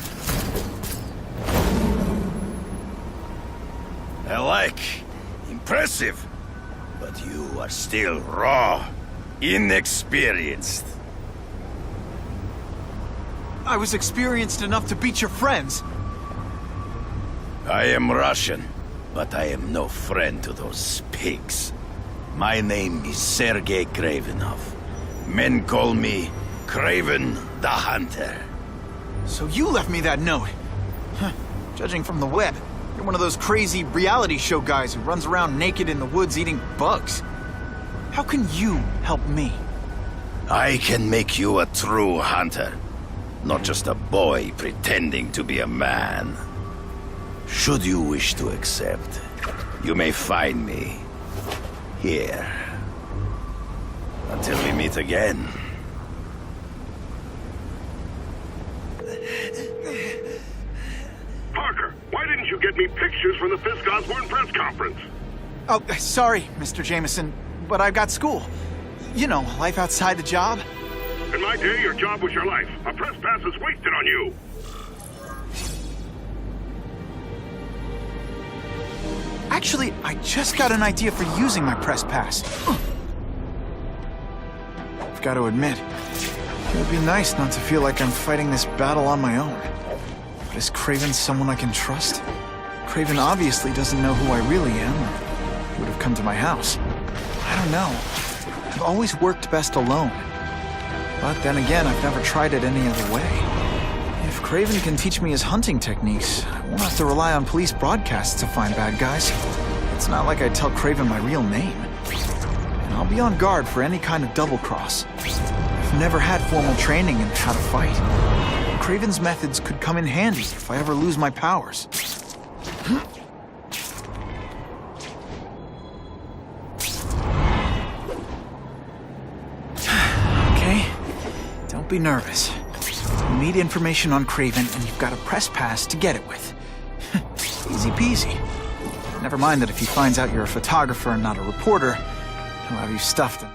I like. Impressive. But you are still raw, inexperienced. I was experienced enough to beat your friends. I am Russian, but I am no friend to those pigs. My name is Sergei Kravenov. Men call me Craven the Hunter. So you left me that note. Huh. Judging from the web, you're one of those crazy reality show guys who runs around naked in the woods eating bugs. How can you help me? I can make you a true hunter, not just a boy pretending to be a man. Should you wish to accept, you may find me here. Until we meet again. Parker, why didn't you get me pictures from the Fisk Osborn press conference? Oh, sorry, Mr. Jameson. but I've got school. You know, life outside the job. In my day, your job was your life. A press pass is wasted on you. Actually, I just got an idea for using my press pass. I've got to admit, it would be nice not to feel like I'm fighting this battle on my own. But is Craven someone I can trust? Craven obviously doesn't know who I really am, or he would have come to my house. I don't know. I've always worked best alone. But then again, I've never tried it any other way. If Craven can teach me his hunting techniques, I won't have to rely on police broadcasts to find bad guys. It's not like I tell Craven my real name. And I'll be on guard for any kind of double-cross. I've never had formal training in how to fight. Craven's methods could come in handy if I ever lose my powers. Okay, don't be nervous. You need information on Craven, and you've got a press pass to get it with. Easy peasy. Never mind that if he finds out you're a photographer and not a reporter, he'll have you stuffed him.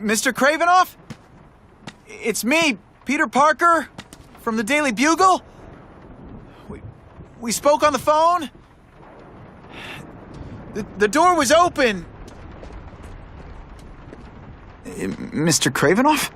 Mr. Cravenoff? It's me, Peter Parker, from the Daily Bugle. We spoke on the phone. The door was open. Mr. Cravenoff?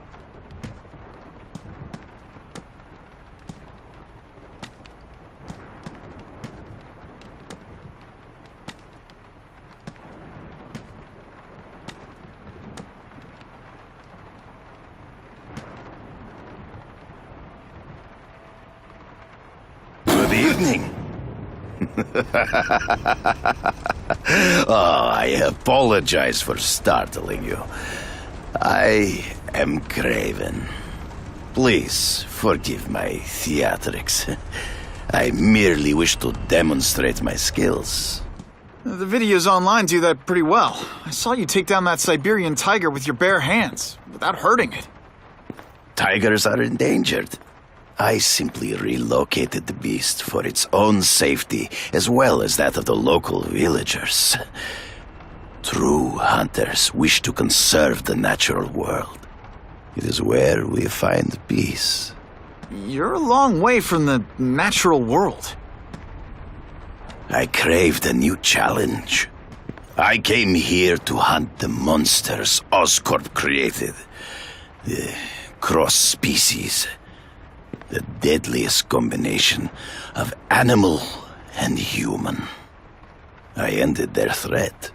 Oh, I apologize for startling you. I am Craven. Please forgive my theatrics. I merely wish to demonstrate my skills. The videos online do that pretty well. I saw you take down that Siberian tiger with your bare hands, without hurting it. Tigers are endangered. I simply relocated the beast for its own safety, as well as that of the local villagers. True hunters wish to conserve the natural world. It is where we find peace. You're a long way from the natural world. I craved a new challenge. I came here to hunt the monsters Oscorp created. The cross-species. The deadliest combination of animal and human. I ended their threat.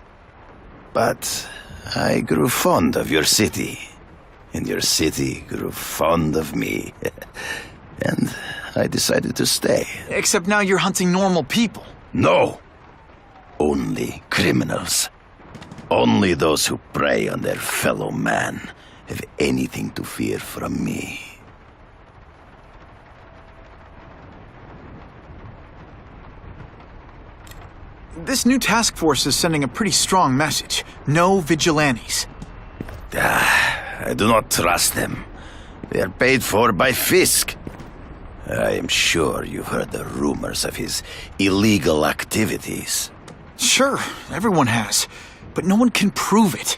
But I grew fond of your city. And your city grew fond of me. And I decided to stay. Except now you're hunting normal people. No. Only criminals. Only those who prey on their fellow man have anything to fear from me. This new task force is sending a pretty strong message. No vigilantes. I do not trust them. They are paid for by Fisk. I am sure you've heard the rumors of his illegal activities. Sure, everyone has. But no one can prove it.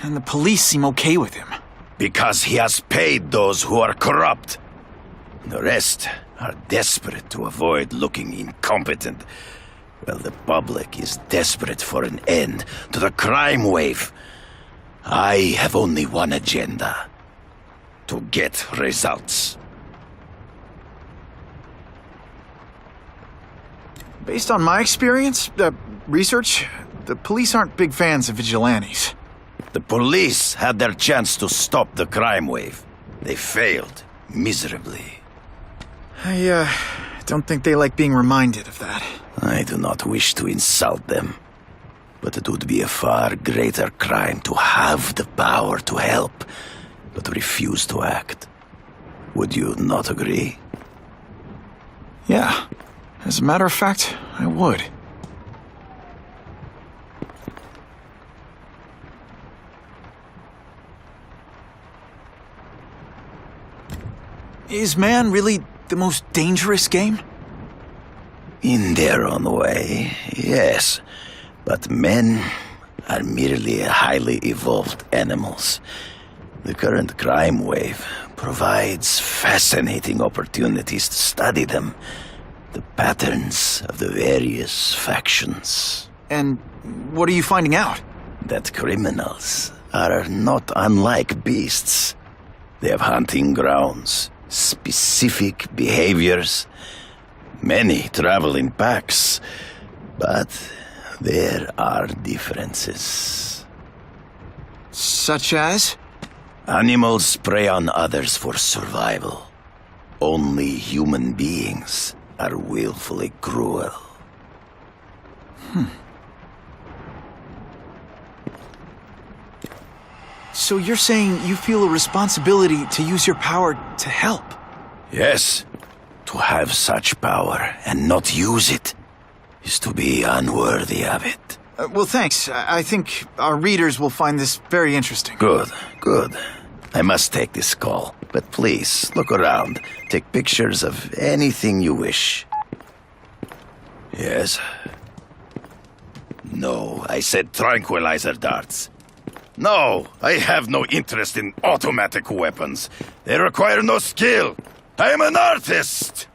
And the police seem okay with him. Because he has paid those who are corrupt. The rest are desperate to avoid looking incompetent. Well, the public is desperate for an end to the crime wave. I have only one agenda. To get results. Based on my experience, research, the police aren't big fans of vigilantes. The police had their chance to stop the crime wave. They failed miserably. I don't think they like being reminded of that. I do not wish to insult them, but it would be a far greater crime to have the power to help, but refuse to act. Would you not agree? Yeah. As a matter of fact, I would. Is man really the most dangerous game? In their own way, yes. But men are merely highly evolved animals. The current crime wave provides fascinating opportunities to study them. The patterns of the various factions. And what are you finding out? That criminals are not unlike beasts. They have hunting grounds, specific behaviors. Many travel in packs, but there are differences. Such as? Animals prey on others for survival. Only human beings are willfully cruel. So you're saying you feel a responsibility to use your power to help? Yes. To have such power and not use it is to be unworthy of it. Well, thanks. I think our readers will find this very interesting. Good, good. I must take this call, but please, look around. Take pictures of anything you wish. Yes? No, I said tranquilizer darts. No, I have no interest in automatic weapons. They require no skill. I am an artist!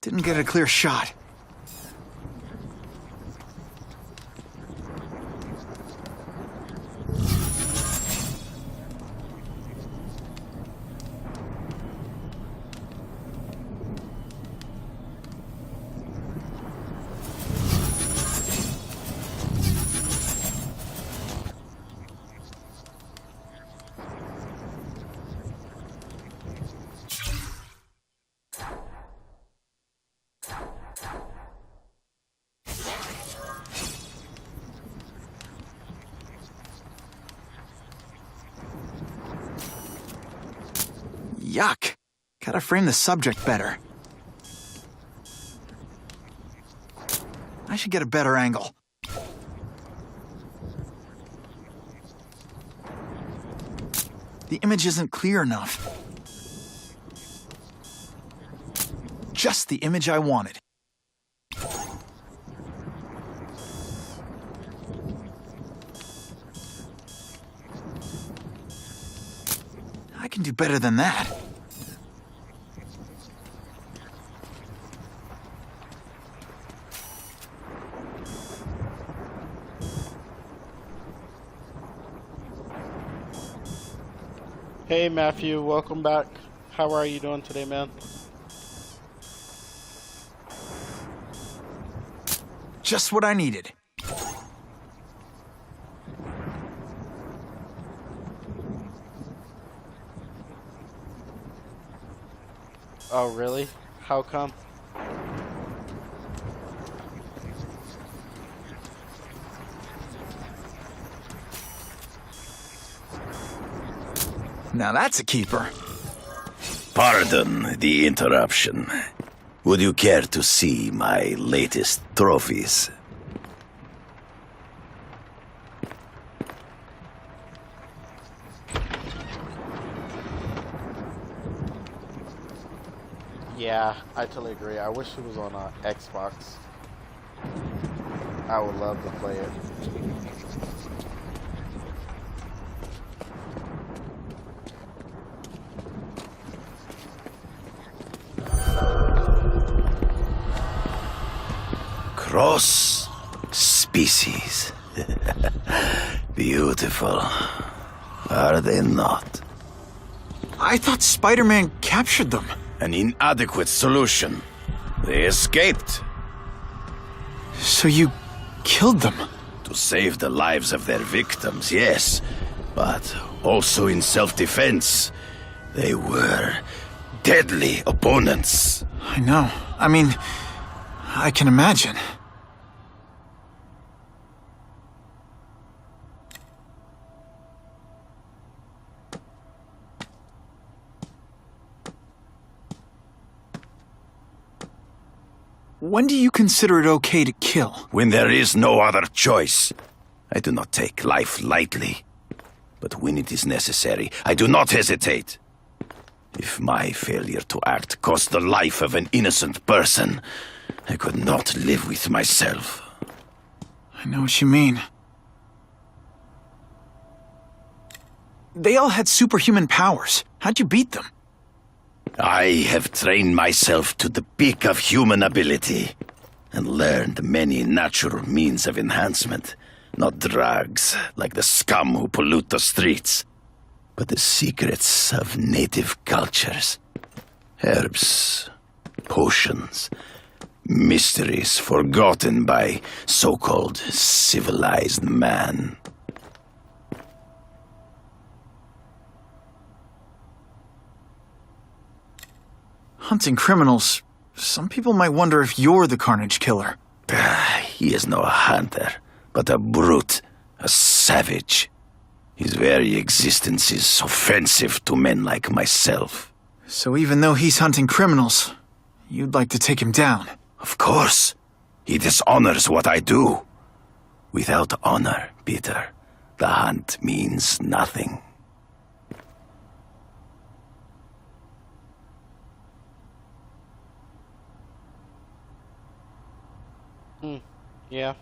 Didn't get a clear shot. Yuck. Gotta frame the subject better. I should get a better angle. The image isn't clear enough. Just the image I wanted. I can do better than that. Hey Matthew, welcome back. How are you doing today, man? Just what I needed. Oh, really? How come? Now that's a keeper. Pardon the interruption. Would you care to see my latest trophies? Yeah, I totally agree. I wish it was on Xbox. I would love to play it. Cross species. Beautiful. Are they not? I thought Spider-Man captured them. An inadequate solution. They escaped. So you killed them? To To save the lives of their victims, yes, but also in self-defense. They were deadly opponents. I know. I mean, I can imagine. When do you consider it okay to kill? When there is no other choice. I do not take life lightly. But when it is necessary, I do not hesitate. If my failure to act cost the life of an innocent person, I could not live with myself. I know what you mean. They all had superhuman powers. How'd you beat them? I have trained myself to the peak of human ability and learned many natural means of enhancement. Not drugs, like the scum who pollute the streets, but the secrets of native cultures. Herbs, potions, mysteries forgotten by so-called civilized man. Hunting criminals, some people might wonder if you're the Carnage Killer. He is no hunter, but a brute, a savage. His very existence is offensive to men like myself. So even though he's hunting criminals, you'd like to take him down? Of course. He dishonors what I do. Without honor, Peter, the hunt means nothing. Yeah,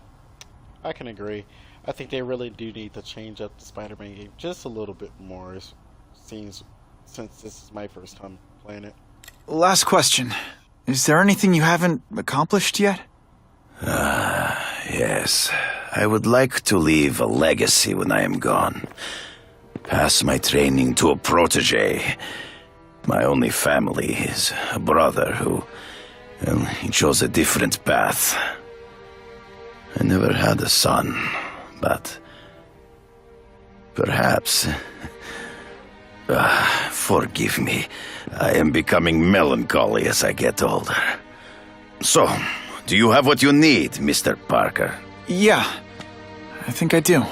I can agree. I think they really do need to change up the Spider-Man game just a little bit more, it seems, since this is my first time playing it. Last question. Is there anything you haven't accomplished yet? Yes. I would like to leave a legacy when I am gone. Pass my training to a protege. My only family is a brother who, well, he chose a different path. I never had a son, but perhaps... forgive me. I am becoming melancholy as I get older. So, do you have what you need, Mr. Parker? Yeah, I think I do.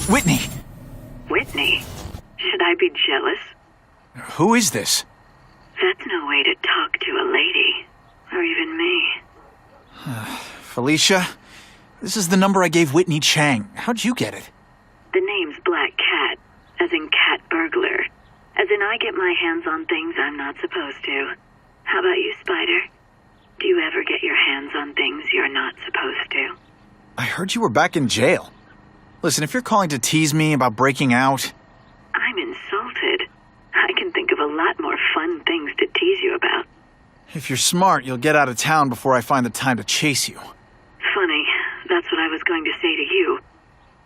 Whitney! Whitney? Should I be jealous? Who is this? That's no way to talk to a lady. Or even me. Felicia? This is the number I gave Whitney Chang. How'd you get it? The name's Black Cat, as in cat burglar. As in I get my hands on things I'm not supposed to. How about you, Spider? Do you ever get your hands on things you're not supposed to? I heard you were back in jail. Listen, if you're calling to tease me about breaking out... I'm insulted. I can think of a lot more fun things to tease you about. If you're smart, you'll get out of town before I find the time to chase you. Funny, that's what I was going to say to you.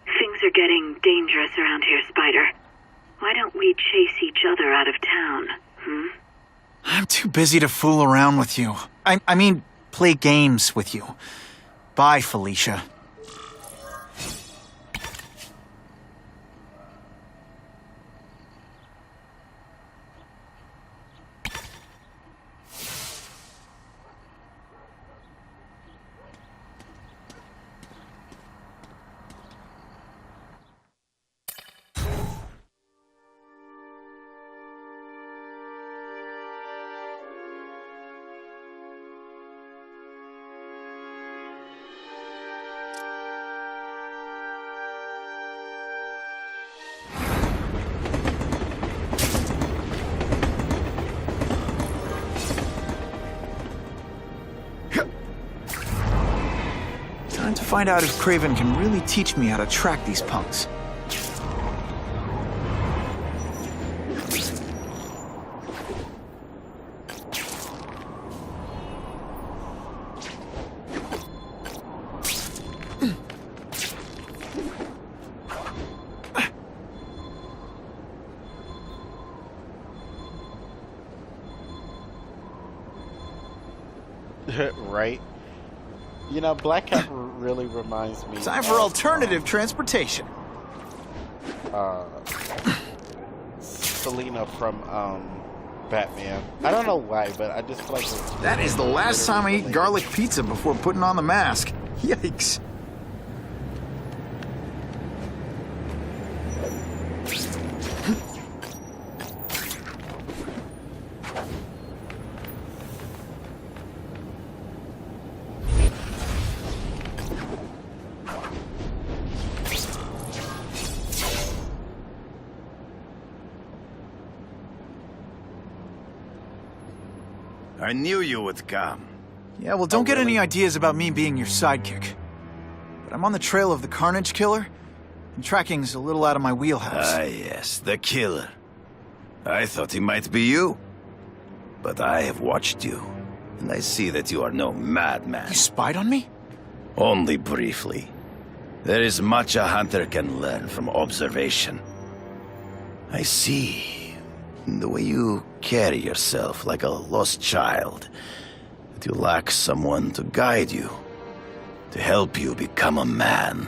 Things are getting dangerous around here, Spider. Why don't we chase each other out of town, I'm too busy to fool around with you. I mean, play games with you. Bye, Felicia. Time to find out if Craven can really teach me how to track these punks. Right? You know, Black Cat really reminds me. Time for alternative transportation. Selena from Batman. I don't know why, but I just feel like that is the last time I eat garlic pizza before putting on the mask. Yikes. I knew you would come. Yeah, well, don't get any ideas about me being your sidekick. But I'm on the trail of the Carnage Killer, and tracking's a little out of my wheelhouse. Ah, yes, the killer. I thought he might be you. But I have watched you, and I see that you are no madman. You spied on me? Only briefly. There is much a hunter can learn from observation. I see in the way you carry yourself like a lost child, that you lack someone to guide you, to help you become a man.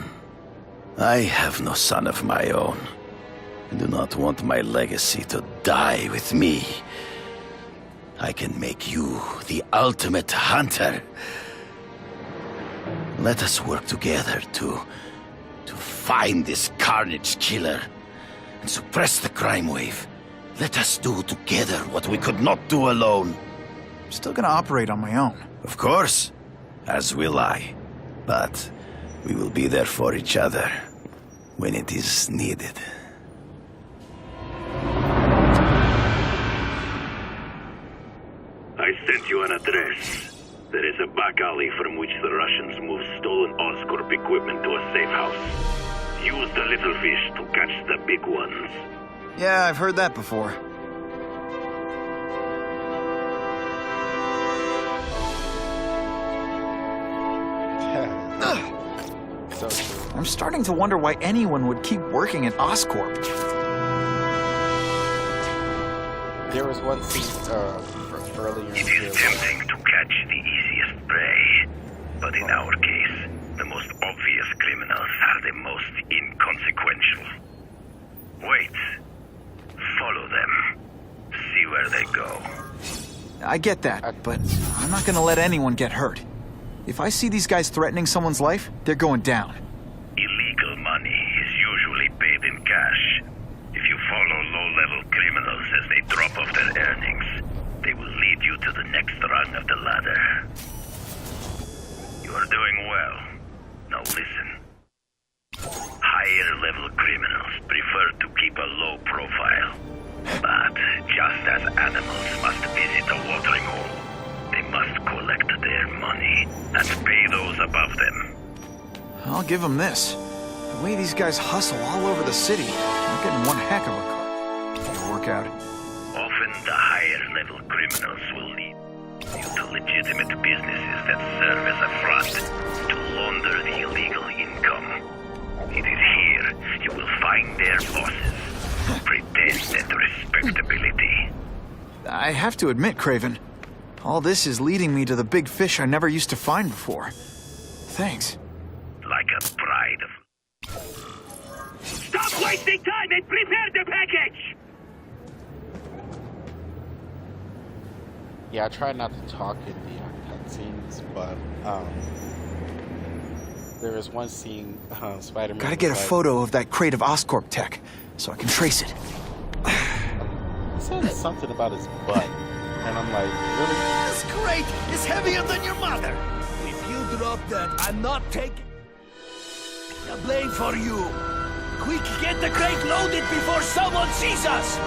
I have no son of my own. I do not want my legacy to die with me. I can make you the ultimate hunter. Let us work together to find this Carnage Killer and suppress the crime wave. Let us do together what we could not do alone. I'm still gonna operate on my own. Of course, as will I. But we will be there for each other when it is needed. I sent you an address. There is a back alley from which the Russians move stolen Oscorp equipment to a safe house. Use the little fish to catch the big ones. Yeah, I've heard that before. So true. I'm starting to wonder why anyone would keep working at Oscorp. There was one scene earlier in It is tempting to catch the easiest prey, but in our case, the most obvious criminals are the most inconsequential. Wait. Follow them. See where they go. I get that, but I'm not gonna let anyone get hurt. If I see these guys threatening someone's life, they're going down. Illegal money is usually paid in cash. If you follow low-level criminals as they drop off their earnings, they will lead you to the next rung of the ladder. You are doing well. Now listen. Higher-level criminals prefer to keep a low profile. But just as animals must visit a watering hole, they must collect their money and pay those above them. I'll give them this. The way these guys hustle all over the city, they're getting one heck of a cut. It'll work out. Often the higher-level criminals will lead you to legitimate businesses that serve as a front to launder the illegal income. It is here you will find their bosses who pretend respectability. I have to admit, Craven, all this is leading me to the big fish I never used to find before. Thanks. Like a pride of... Stop wasting time and prepare the package! Yeah, I try not to talk in the cutscenes, but there is one scene, Spider-Man... Gotta get a photo of that crate of Oscorp tech, so I can trace it. He said something about his butt, and I'm like, really? This crate is heavier than your mother! If you drop that, I'm not taking the blame for you! Quick, get the crate loaded before someone sees us!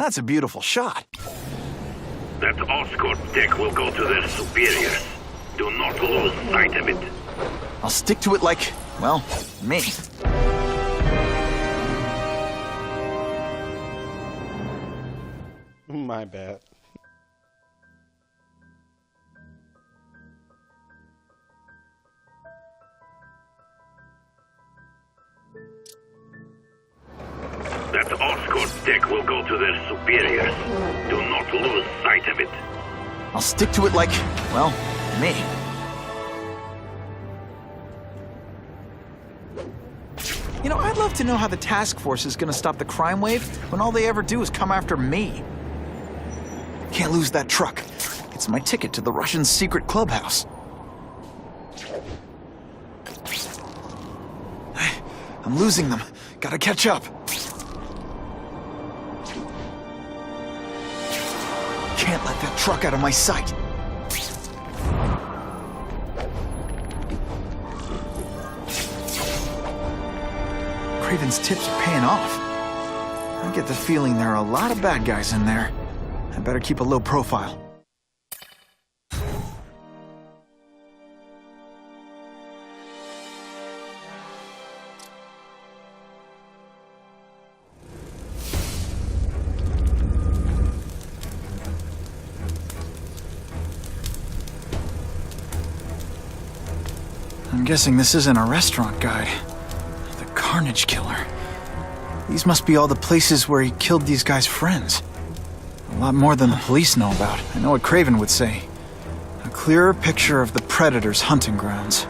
That's a beautiful shot. That Oscorp tech will go to their superiors. Do not lose sight of it. I'll stick to it like, well, me. My bad. That Oscorp tech will go to their superiors. Do not lose sight of it. I'll stick to it like, well, me. You know, I'd love to know how the task force is gonna stop the crime wave when all they ever do is come after me. Can't lose that truck. It's my ticket to the Russian secret clubhouse. I'm losing them. Gotta catch up. Can't let that truck out of my sight. Craven's tips are paying off. I get the feeling there are a lot of bad guys in there. I better keep a low profile. I'm guessing this isn't a restaurant guide. The Carnage Killer. These must be all the places where he killed these guys' friends. A lot more than the police know about. I know what Craven would say. A clearer picture of the Predator's hunting grounds.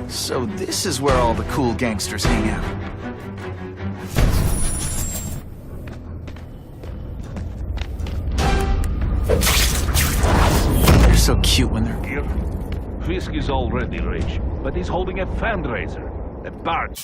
So this is where all the cool gangsters hang out. They're so cute when they're... Here, Fisk is already rich, but he's holding a fundraiser at Bart.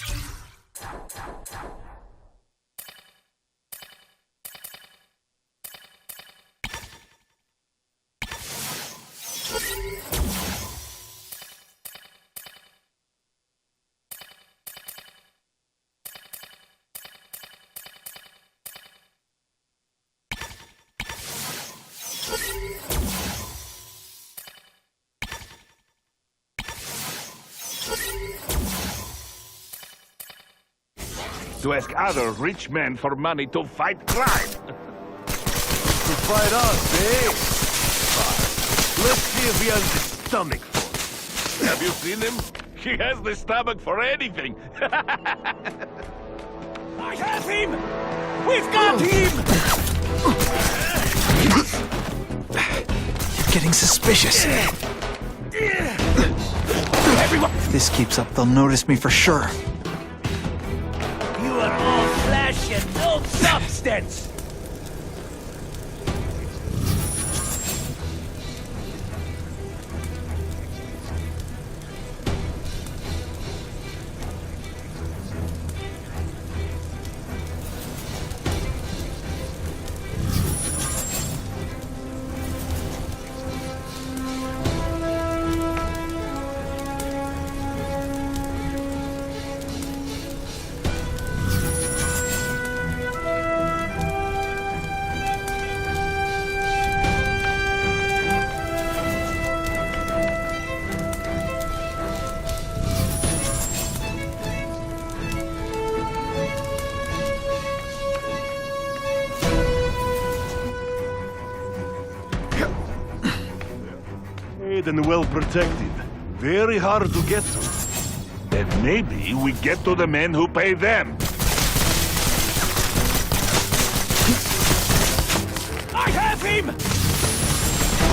To ask other rich men for money to fight crime. To fight us, eh? Fine. Let's see if he has the stomach for it. Have you seen him? He has the stomach for anything. I have him! We've got him! You're getting suspicious. Everyone! If this keeps up, they'll notice me for sure. You are all flesh and no substance! And well protected. Very hard to get to. And maybe we get to the men who pay them. I have him!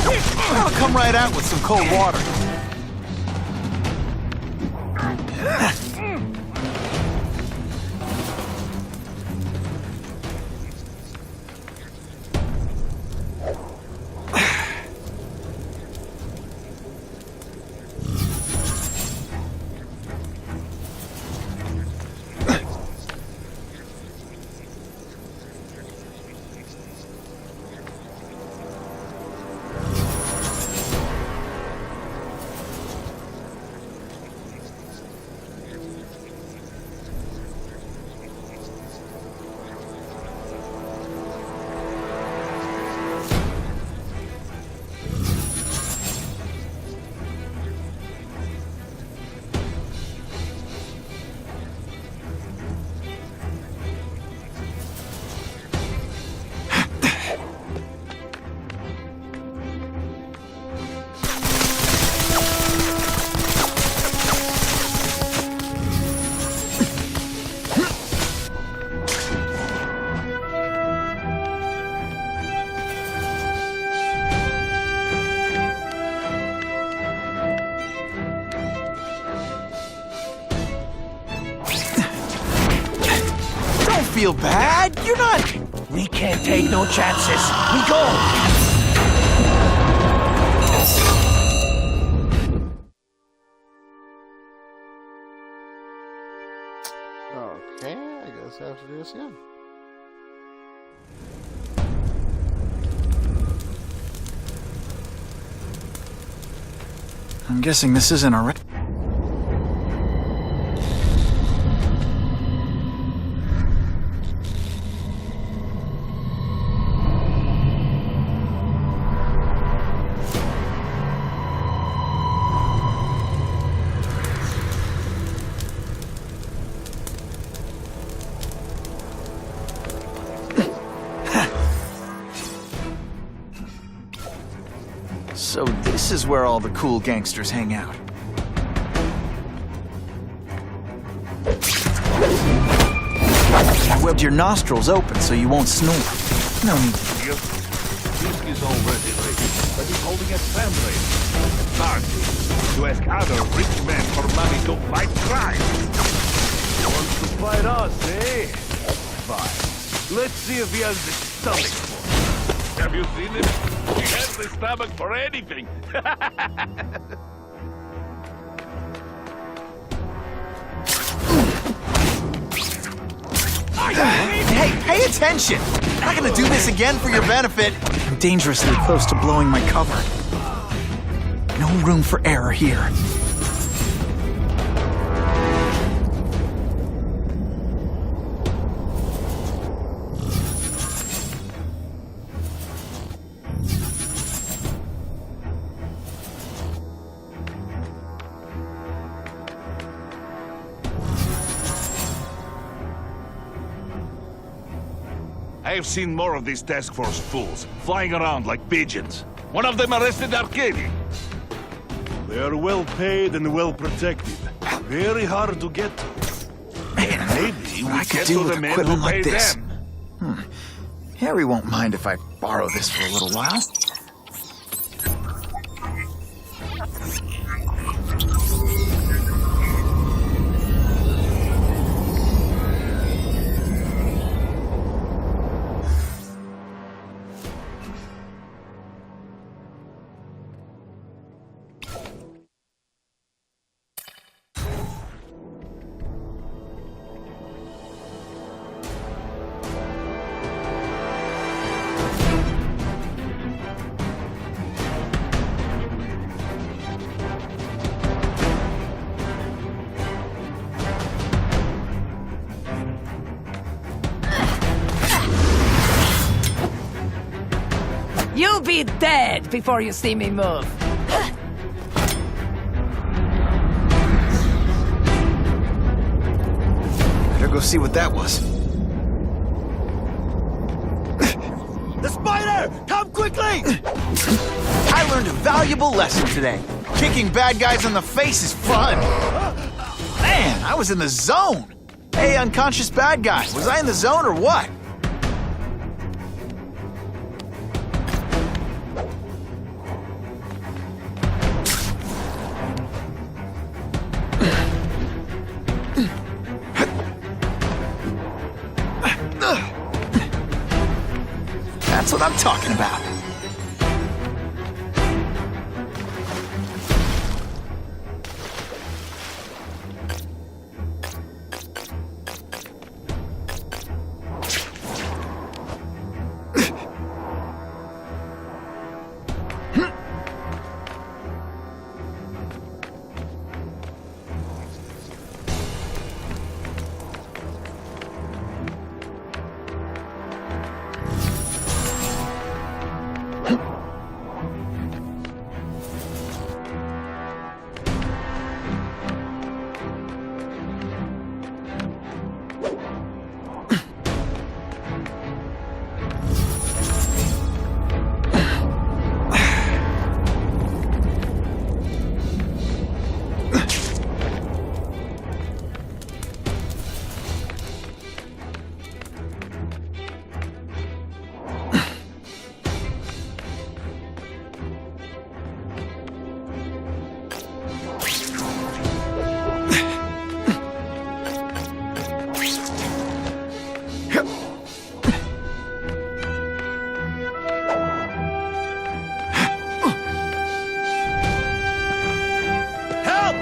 I'll come right out with some cold water. Feel bad? You're not... We can't take no chances. We go! Okay, I guess I have to do this again. I'm guessing this isn't a... So this is where all the cool gangsters hang out. You webbed your nostrils open so you won't snore. No need to... Yep. This is already late, but he's holding a family party to ask other rich men for money to fight crime. Wants to fight us, eh? Fine. Let's see if he has the stomach for it. Have you seen him? He has the stomach for anything. Hey, pay attention! I'm not gonna do this again for your benefit. I'm dangerously close to blowing my cover. No room for error here. I've seen more of these task force fools, flying around like pigeons. One of them arrested Arcady. They are well paid and well protected. Very hard to get to. And maybe we I could get do to with the men who equipment pay like this. them. Harry won't mind if I borrow this for a little while. You'll be dead before you see me move. Better go see what that was. The spider! Come quickly! I learned a valuable lesson today. Kicking bad guys in the face is fun. Man, I was in the zone. Hey, unconscious bad guy, was I in the zone or what? what I'm talking about.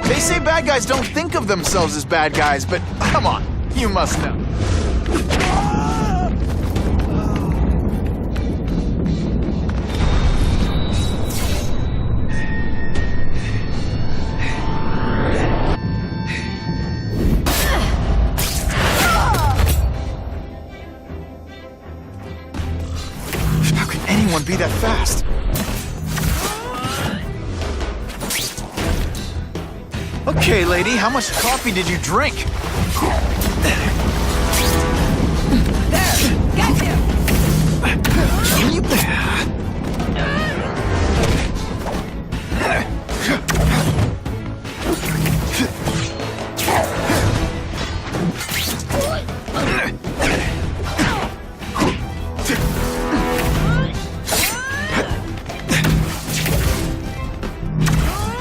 They say bad guys don't think of themselves as bad guys, but come on, you must know. How can anyone be that fast? Okay, lady, how much coffee did you drink? There! Got him!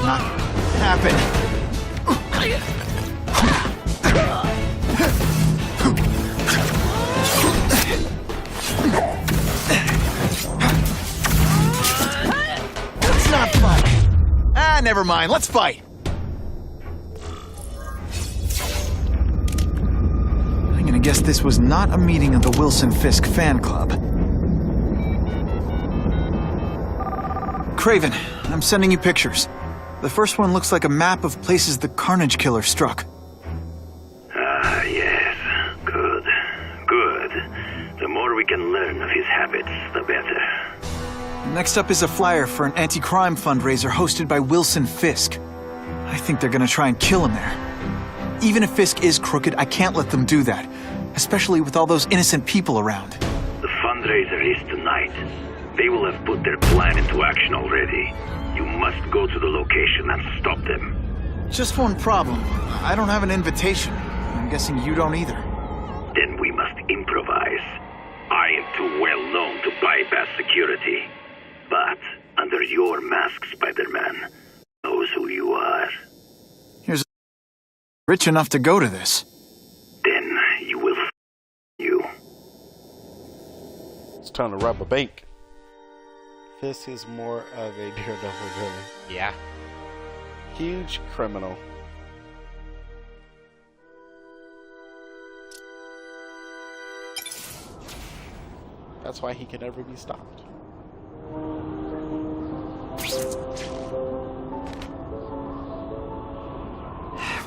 Not happen. Let's not fight. Never mind. Let's fight. I'm gonna guess this was not a meeting of the Wilson Fisk fan club. Craven, I'm sending you pictures. The first one looks like a map of places the Carnage Killer struck. Ah, yes. Good. Good. The more we can learn of his habits, the better. Next up is a flyer for an anti-crime fundraiser hosted by Wilson Fisk. I think they're gonna try and kill him there. Even if Fisk is crooked, I can't let them do that. Especially with all those innocent people around. The fundraiser is tonight. They will have put their plan into action already. You must go to the location and stop them. Just one problem. I don't have an invitation. I'm guessing you don't either. Then we must improvise. I am too well known to bypass security. But under your mask, Spider-Man knows who you are. Here's rich enough to go to this. Then you will you. It's time to rob a bank. Fisk is more of a daredevil villain. Yeah. Huge criminal. That's why he can never be stopped.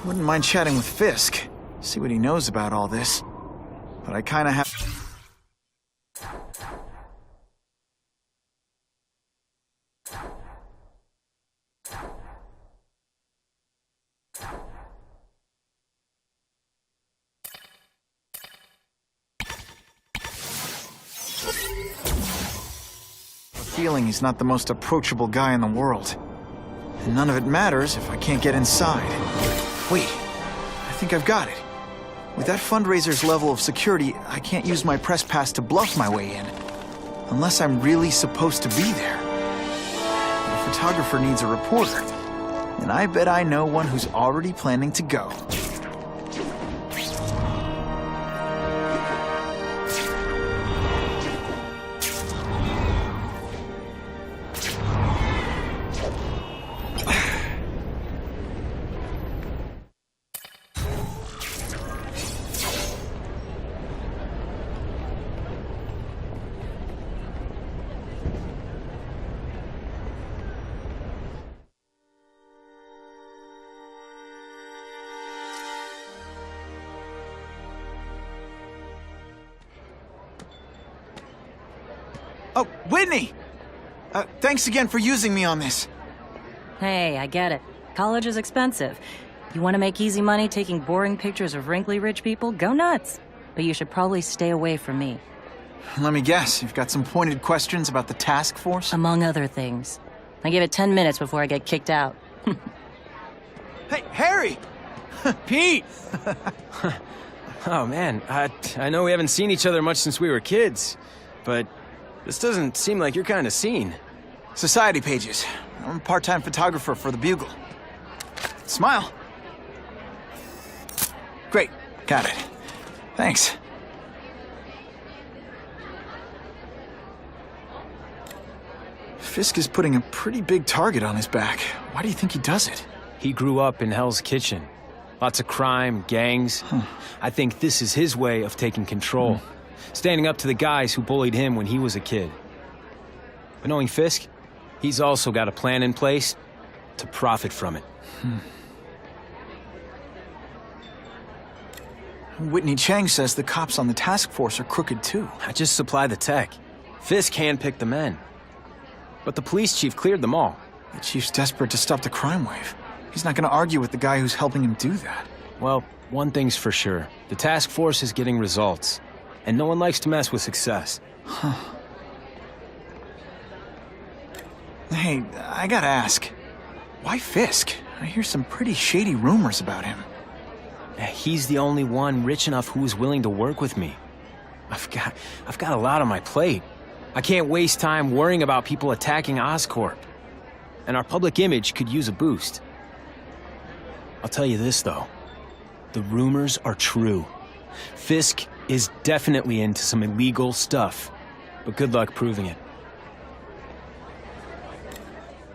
Wouldn't mind chatting with Fisk. See what he knows about all this. But I kinda have... feeling he's not the most approachable guy in the world. And none of it matters if I can't get inside. Wait, I think I've got it. With that fundraiser's level of security, I can't use my press pass to bluff my way in. Unless I'm really supposed to be there. The photographer needs a reporter. And I bet I know one who's already planning to go. Oh, Whitney! Thanks again for using me on this. Hey, I get it. College is expensive. You want to make easy money taking boring pictures of wrinkly rich people? Go nuts. But you should probably stay away from me. Let me guess, you've got some pointed questions about the task force? Among other things. I give it 10 minutes before I get kicked out. Hey, Harry! Pete! Oh, man, I know we haven't seen each other much since we were kids, but this doesn't seem like your kind of scene. Society pages. I'm a part-time photographer for the Bugle. Smile. Great, got it. Thanks. Fisk is putting a pretty big target on his back. Why do you think he does it? He grew up in Hell's Kitchen. Lots of crime, gangs. I think this is his way of taking control. Standing up to the guys who bullied him when he was a kid. But knowing Fisk, he's also got a plan in place to profit from it. Whitney Chang says the cops on the task force are crooked too. I just supply the tech. Fisk handpicked the men. But the police chief cleared them all. The chief's desperate to stop the crime wave. He's not gonna argue with the guy who's helping him do that. Well, one thing's for sure. The task force is getting results. And no one likes to mess with success. Hey, I gotta ask. Why Fisk? I hear some pretty shady rumors about him. He's the only one rich enough who is willing to work with me. I've got a lot on my plate. I can't waste time worrying about people attacking Oscorp. And our public image could use a boost. I'll tell you this, though. The rumors are true. Fisk is definitely into some illegal stuff. But good luck proving it.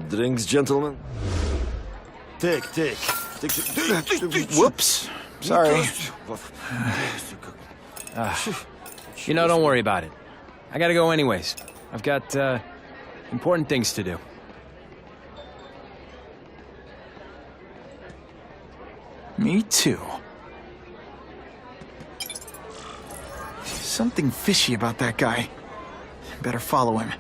Drinks, gentlemen? Take. Whoops. Sorry. You know, don't worry about it. I gotta go anyways. I've got, important things to do. Me too. Something fishy about that guy. Better follow him.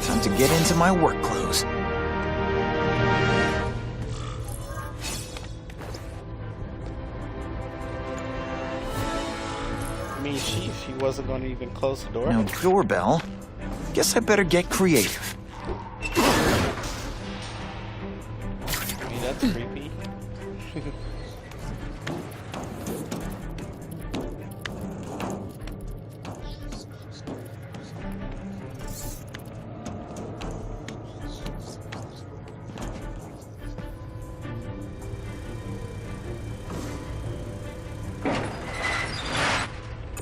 Time to get into my work clothes. I mean, she wasn't going to even close the door. No doorbell. Guess I better get creative. I mean, that's creepy.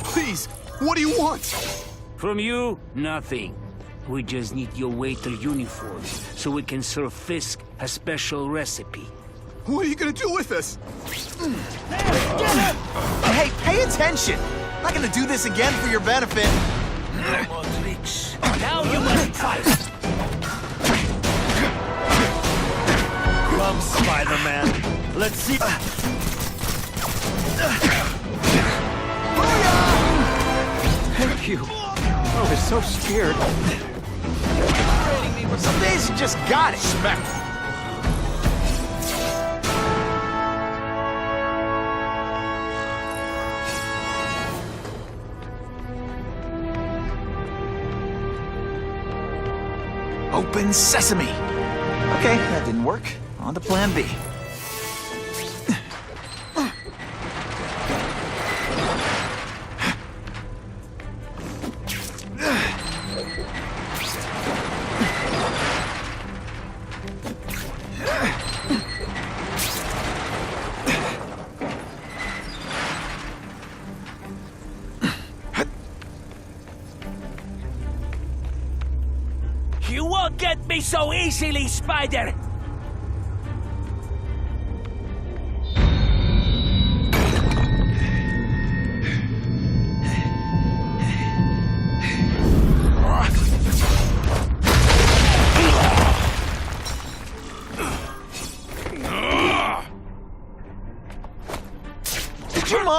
Please, what do you want? From you, nothing. We just need your waiter uniform so we can serve Fisk a special recipe. What are you gonna do with us? Hey, pay attention! I'm not gonna do this again for your benefit. No more tricks. Now you must fight. Come, Spider-Man. Let's see. Thank you. I was so scared. Some days you just got it. Smack. Open sesame. Okay, that didn't work. On to plan B. You won't get me so easily, Spider!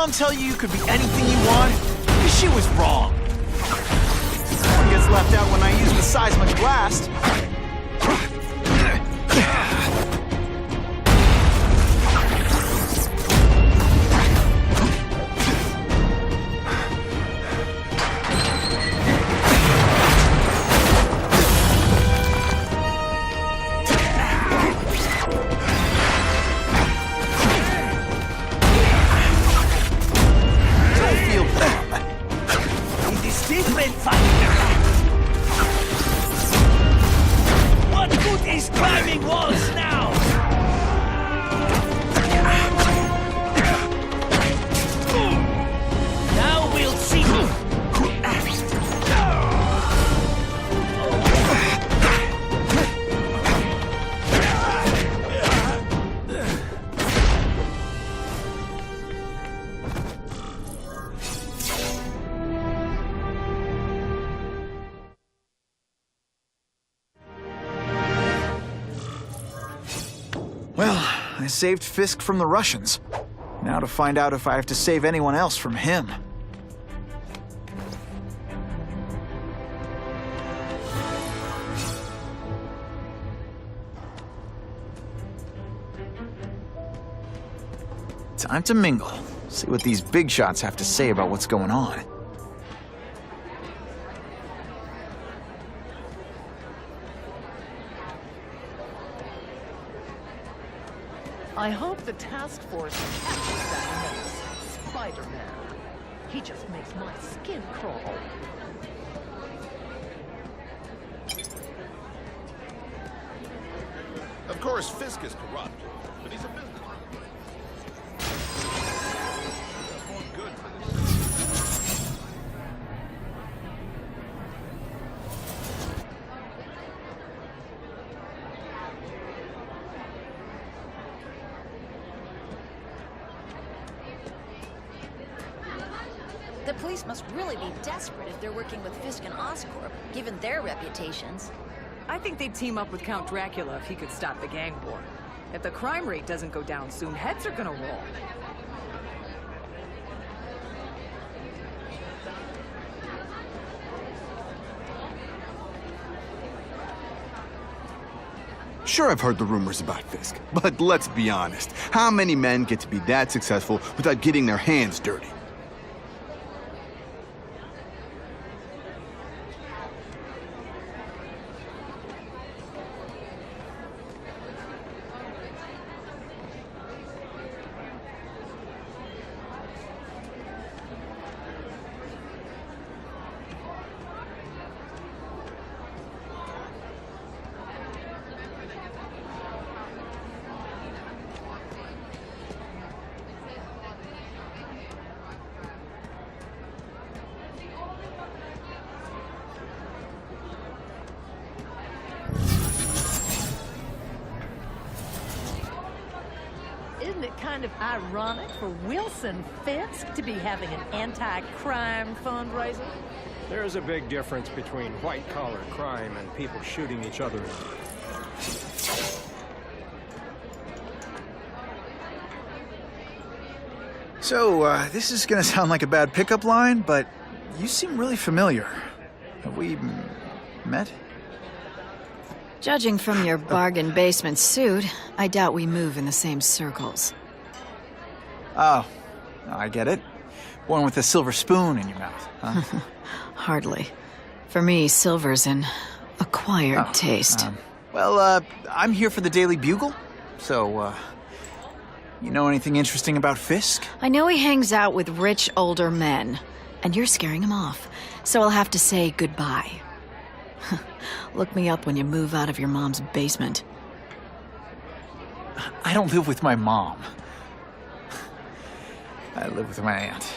mom tell you you could be anything you want? She was wrong. No one gets left out when I use the seismic blast. What good is climbing walls now? Now we'll see. Well, I saved Fisk from the Russians. Now to find out if I have to save anyone else from him. Time to mingle. See what these big shots have to say about what's going on. I hope the task force catches that menace, Spider-Man. He just makes my skin crawl. Of course, Fisk is corrupt, but he's a businessman. That's more good for this. The police must really be desperate if they're working with Fisk and Oscorp, given their reputations. I think they'd team up with Count Dracula if he could stop the gang war. If the crime rate doesn't go down soon, heads are gonna roll. Sure, I've heard the rumors about Fisk, but let's be honest. How many men get to be that successful without getting their hands dirty? Isn't it kind of ironic for Wilson Fisk to be having an anti-crime fundraiser? There's a big difference between white-collar crime and people shooting each other. So, this is gonna sound like a bad pickup line, but you seem really familiar. Have we met? Judging from your bargain basement suit, I doubt we move in the same circles. Oh, I get it. One with a silver spoon in your mouth, huh? Hardly. For me, silver's an acquired taste. Well, I'm here for the Daily Bugle, so, you know anything interesting about Fisk? I know he hangs out with rich older men, and you're scaring him off, so I'll have to say goodbye. Look me up when you move out of your mom's basement. I don't live with my mom. I live with my aunt.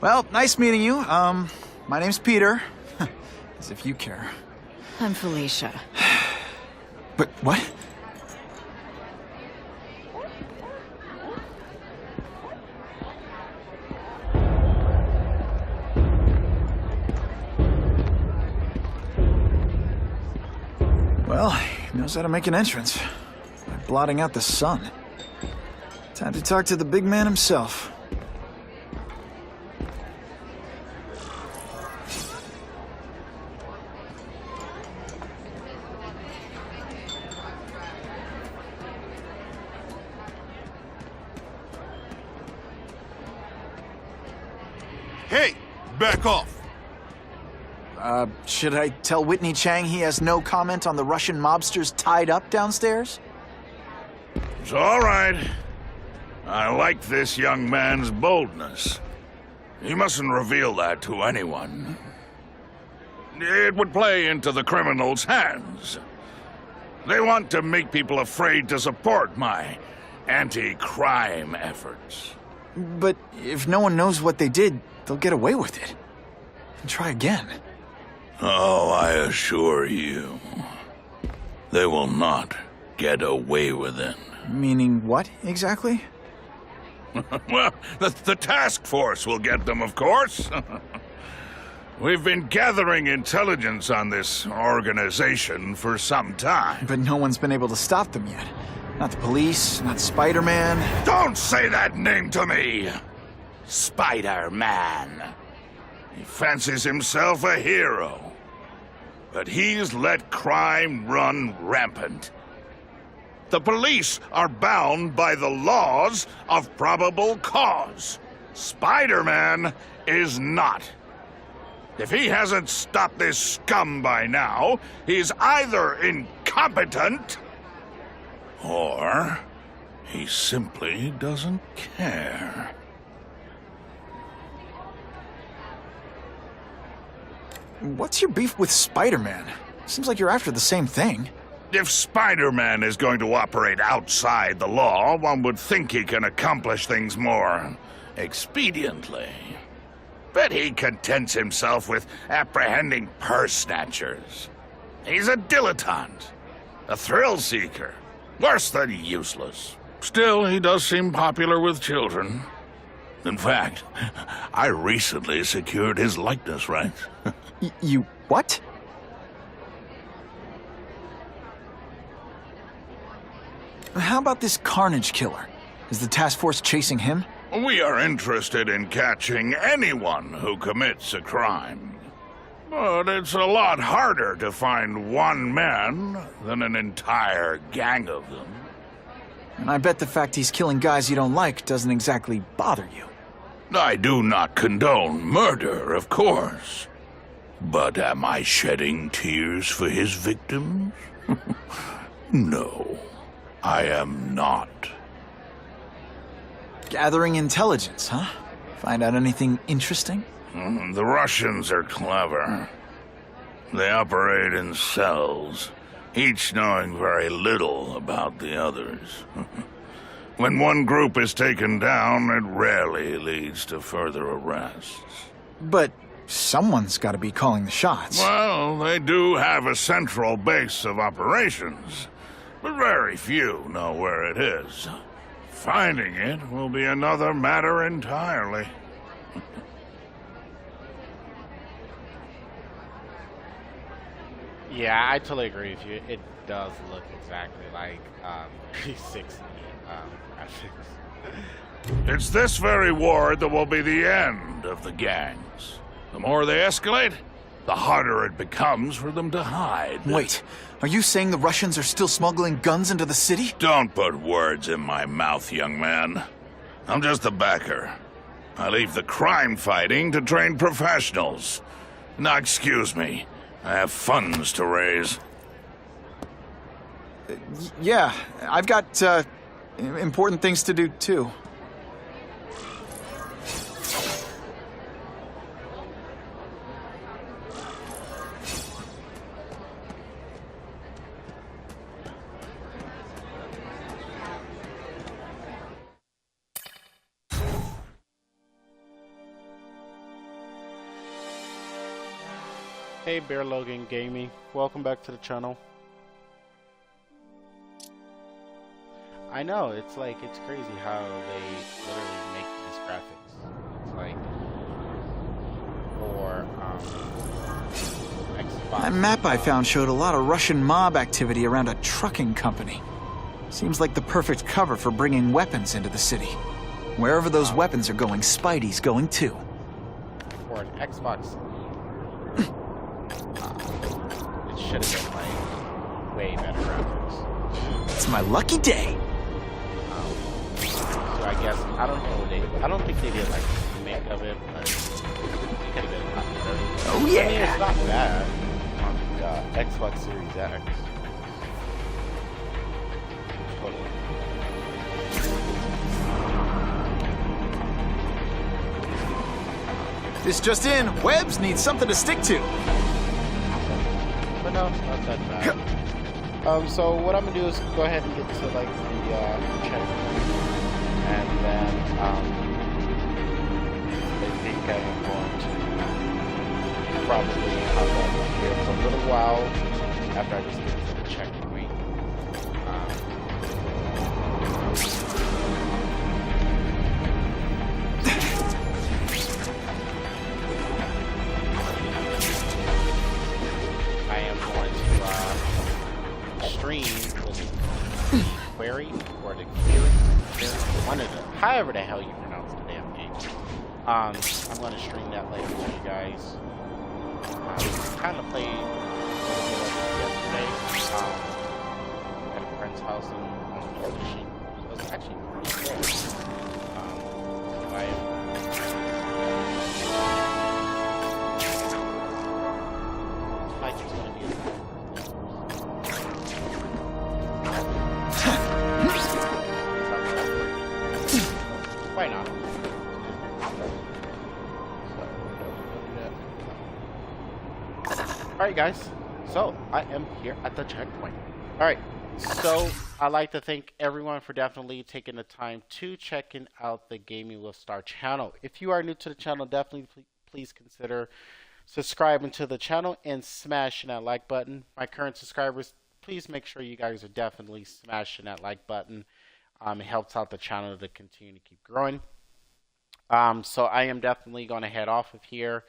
Well, nice meeting you. My name's Peter. As if you care. I'm Felicia. But what? Well, he knows how to make an entrance. By blotting out the sun. Time to talk to the big man himself. Hey, back off. Should I tell Whitney Chang he has no comment on the Russian mobsters tied up downstairs? It's all right. I like this young man's boldness. He mustn't reveal that to anyone. It would play into the criminals' hands. They want to make people afraid to support my anti-crime efforts. But if no one knows what they did, they'll get away with it. And try again. Oh, I assure you, they will not get away with it. Meaning what, exactly? Well, the task force will get them, of course. We've been gathering intelligence on this organization for some time. But no one's been able to stop them yet. Not the police, not Spider-Man. Don't say that name to me! Spider-Man. He fancies himself a hero. But he's let crime run rampant. The police are bound by the laws of probable cause. Spider-Man is not. If he hasn't stopped this scum by now, he's either incompetent or he simply doesn't care. What's your beef with Spider-Man? Seems like you're after the same thing. If Spider-Man is going to operate outside the law, one would think he can accomplish things more expediently. But he contents himself with apprehending purse snatchers. He's a dilettante, a thrill seeker, worse than useless. Still, he does seem popular with children. In fact, I recently secured his likeness rights. You what? How about this Carnage killer? Is the task force chasing him? We are interested in catching anyone who commits a crime. But it's a lot harder to find one man than an entire gang of them. And I bet the fact he's killing guys you don't like doesn't exactly bother you. I do not condone murder, of course. But am I shedding tears for his victims? No, I am not. Gathering intelligence, huh? Find out anything interesting? The Russians are clever. They operate in cells, each knowing very little about the others. When one group is taken down, it rarely leads to further arrests. But someone's got to be calling the shots. Well, they do have a central base of operations, but very few know where it is. Finding it will be another matter entirely. Yeah, I totally agree with you. It does look exactly like 360 graphics. It's this very war that will be the end of the gangs. The more they escalate, the harder it becomes for them to hide. Wait, are you saying the Russians are still smuggling guns into the city? Don't put words in my mouth, young man. I'm just a backer. I leave the crime fighting to trained professionals. Now, excuse me. I have funds to raise. Yeah, I've got, important things to do, too. Hey Bear Logan Gaming, welcome back to the channel. I know, it's crazy how they literally make these graphics. It's like for Xbox. That map I found showed a lot of Russian mob activity around a trucking company. Seems like the perfect cover for bringing weapons into the city. Wherever those weapons are going, Spidey's going too. For an Xbox. It should have been way better graphics. It's my lucky day. So I guess I don't think they did like a remake of it, but could have been a lot better. Oh, I mean, yeah. it's not bad on the Xbox Series X. Totally. This just in, Webbs needs something to stick to. But no, it's not that bad. So what I'm gonna do is go ahead and get to like the checkpoint, and then I think I am going to probably have that here for a little while after I just get to the checkpoint. I am going to stream the query or the query, one of them, however the hell you pronounce the damn game. I'm going to stream that later for you guys. Kind of played yesterday at a friend's house on the machine. It was actually pretty good. So I am like it's going to be why not? Alright guys, so I am here at the checkpoint. Alright, so I'd like to thank everyone for definitely taking the time to checking out the Gaming with Star channel. If you are new to the channel, definitely please consider subscribing to the channel and smashing that like button. My current subscribers, please make sure you guys are definitely smashing that like button. It helps out the channel to continue to keep growing. So I am definitely going to head off of here.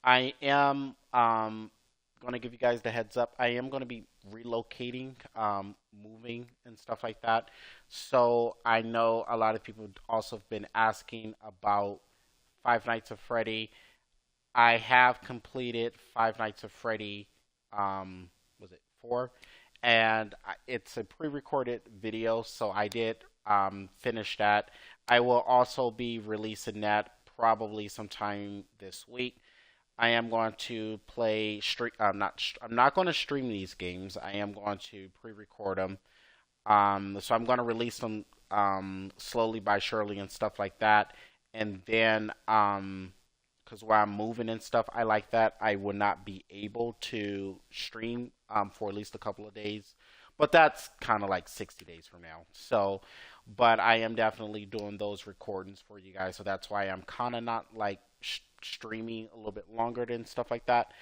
I am going to give you guys the heads up. I am going to be relocating, moving and stuff like that. So I know a lot of people also have been asking about Five Nights at Freddy. I have completed Five Nights at Freddy, was it 4? And it's a pre-recorded video, so I did finish that. I will also be releasing that probably sometime this week. I am going to play I'm not going to stream these games. I am going to pre-record them. So I'm going to release them slowly by surely and stuff like that. And then because while I'm moving and stuff, I like that I will not be able to stream for at least a couple of days. But that's kind of like 60 days from now. So, but I am definitely doing those recordings for you guys. So that's why I'm kind of not like streaming a little bit longer than stuff like that.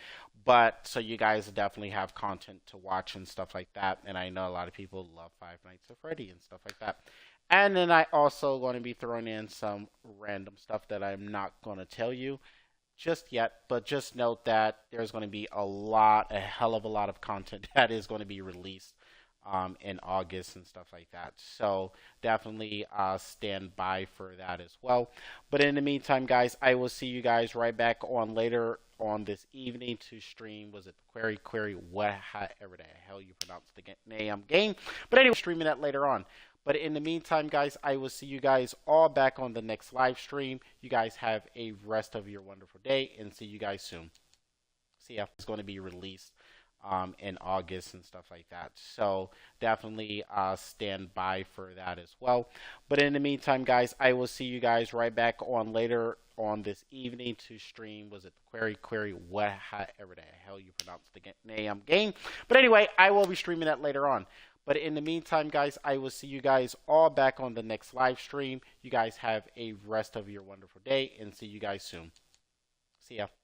But so you guys definitely have content to watch and stuff like that. And I know a lot of people love Five Nights at Freddy and stuff like that. And then I also going to be throwing in some random stuff that I'm not going to tell you just yet, but just note that there's going to be a hell of a lot of content that is going to be released in August and stuff like that. So definitely stand by for that as well. But in the meantime, guys, I will see you guys right back on later on this evening to stream. Was it query, whatever the hell you pronounce the game. But anyway, streaming that later on. But in the meantime, guys, I will see you guys all back on the next live stream. You guys have a rest of your wonderful day and see you guys soon. See ya. It's going to be released in August and stuff like that. So definitely stand by for that as well. But in the meantime, guys, I will see you guys right back on later on this evening to stream. Was it query, whatever the hell you pronounce the game. But anyway, I will be streaming that later on. But in the meantime, guys, I will see you guys all back on the next live stream. You guys have a rest of your wonderful day and see you guys soon. See ya.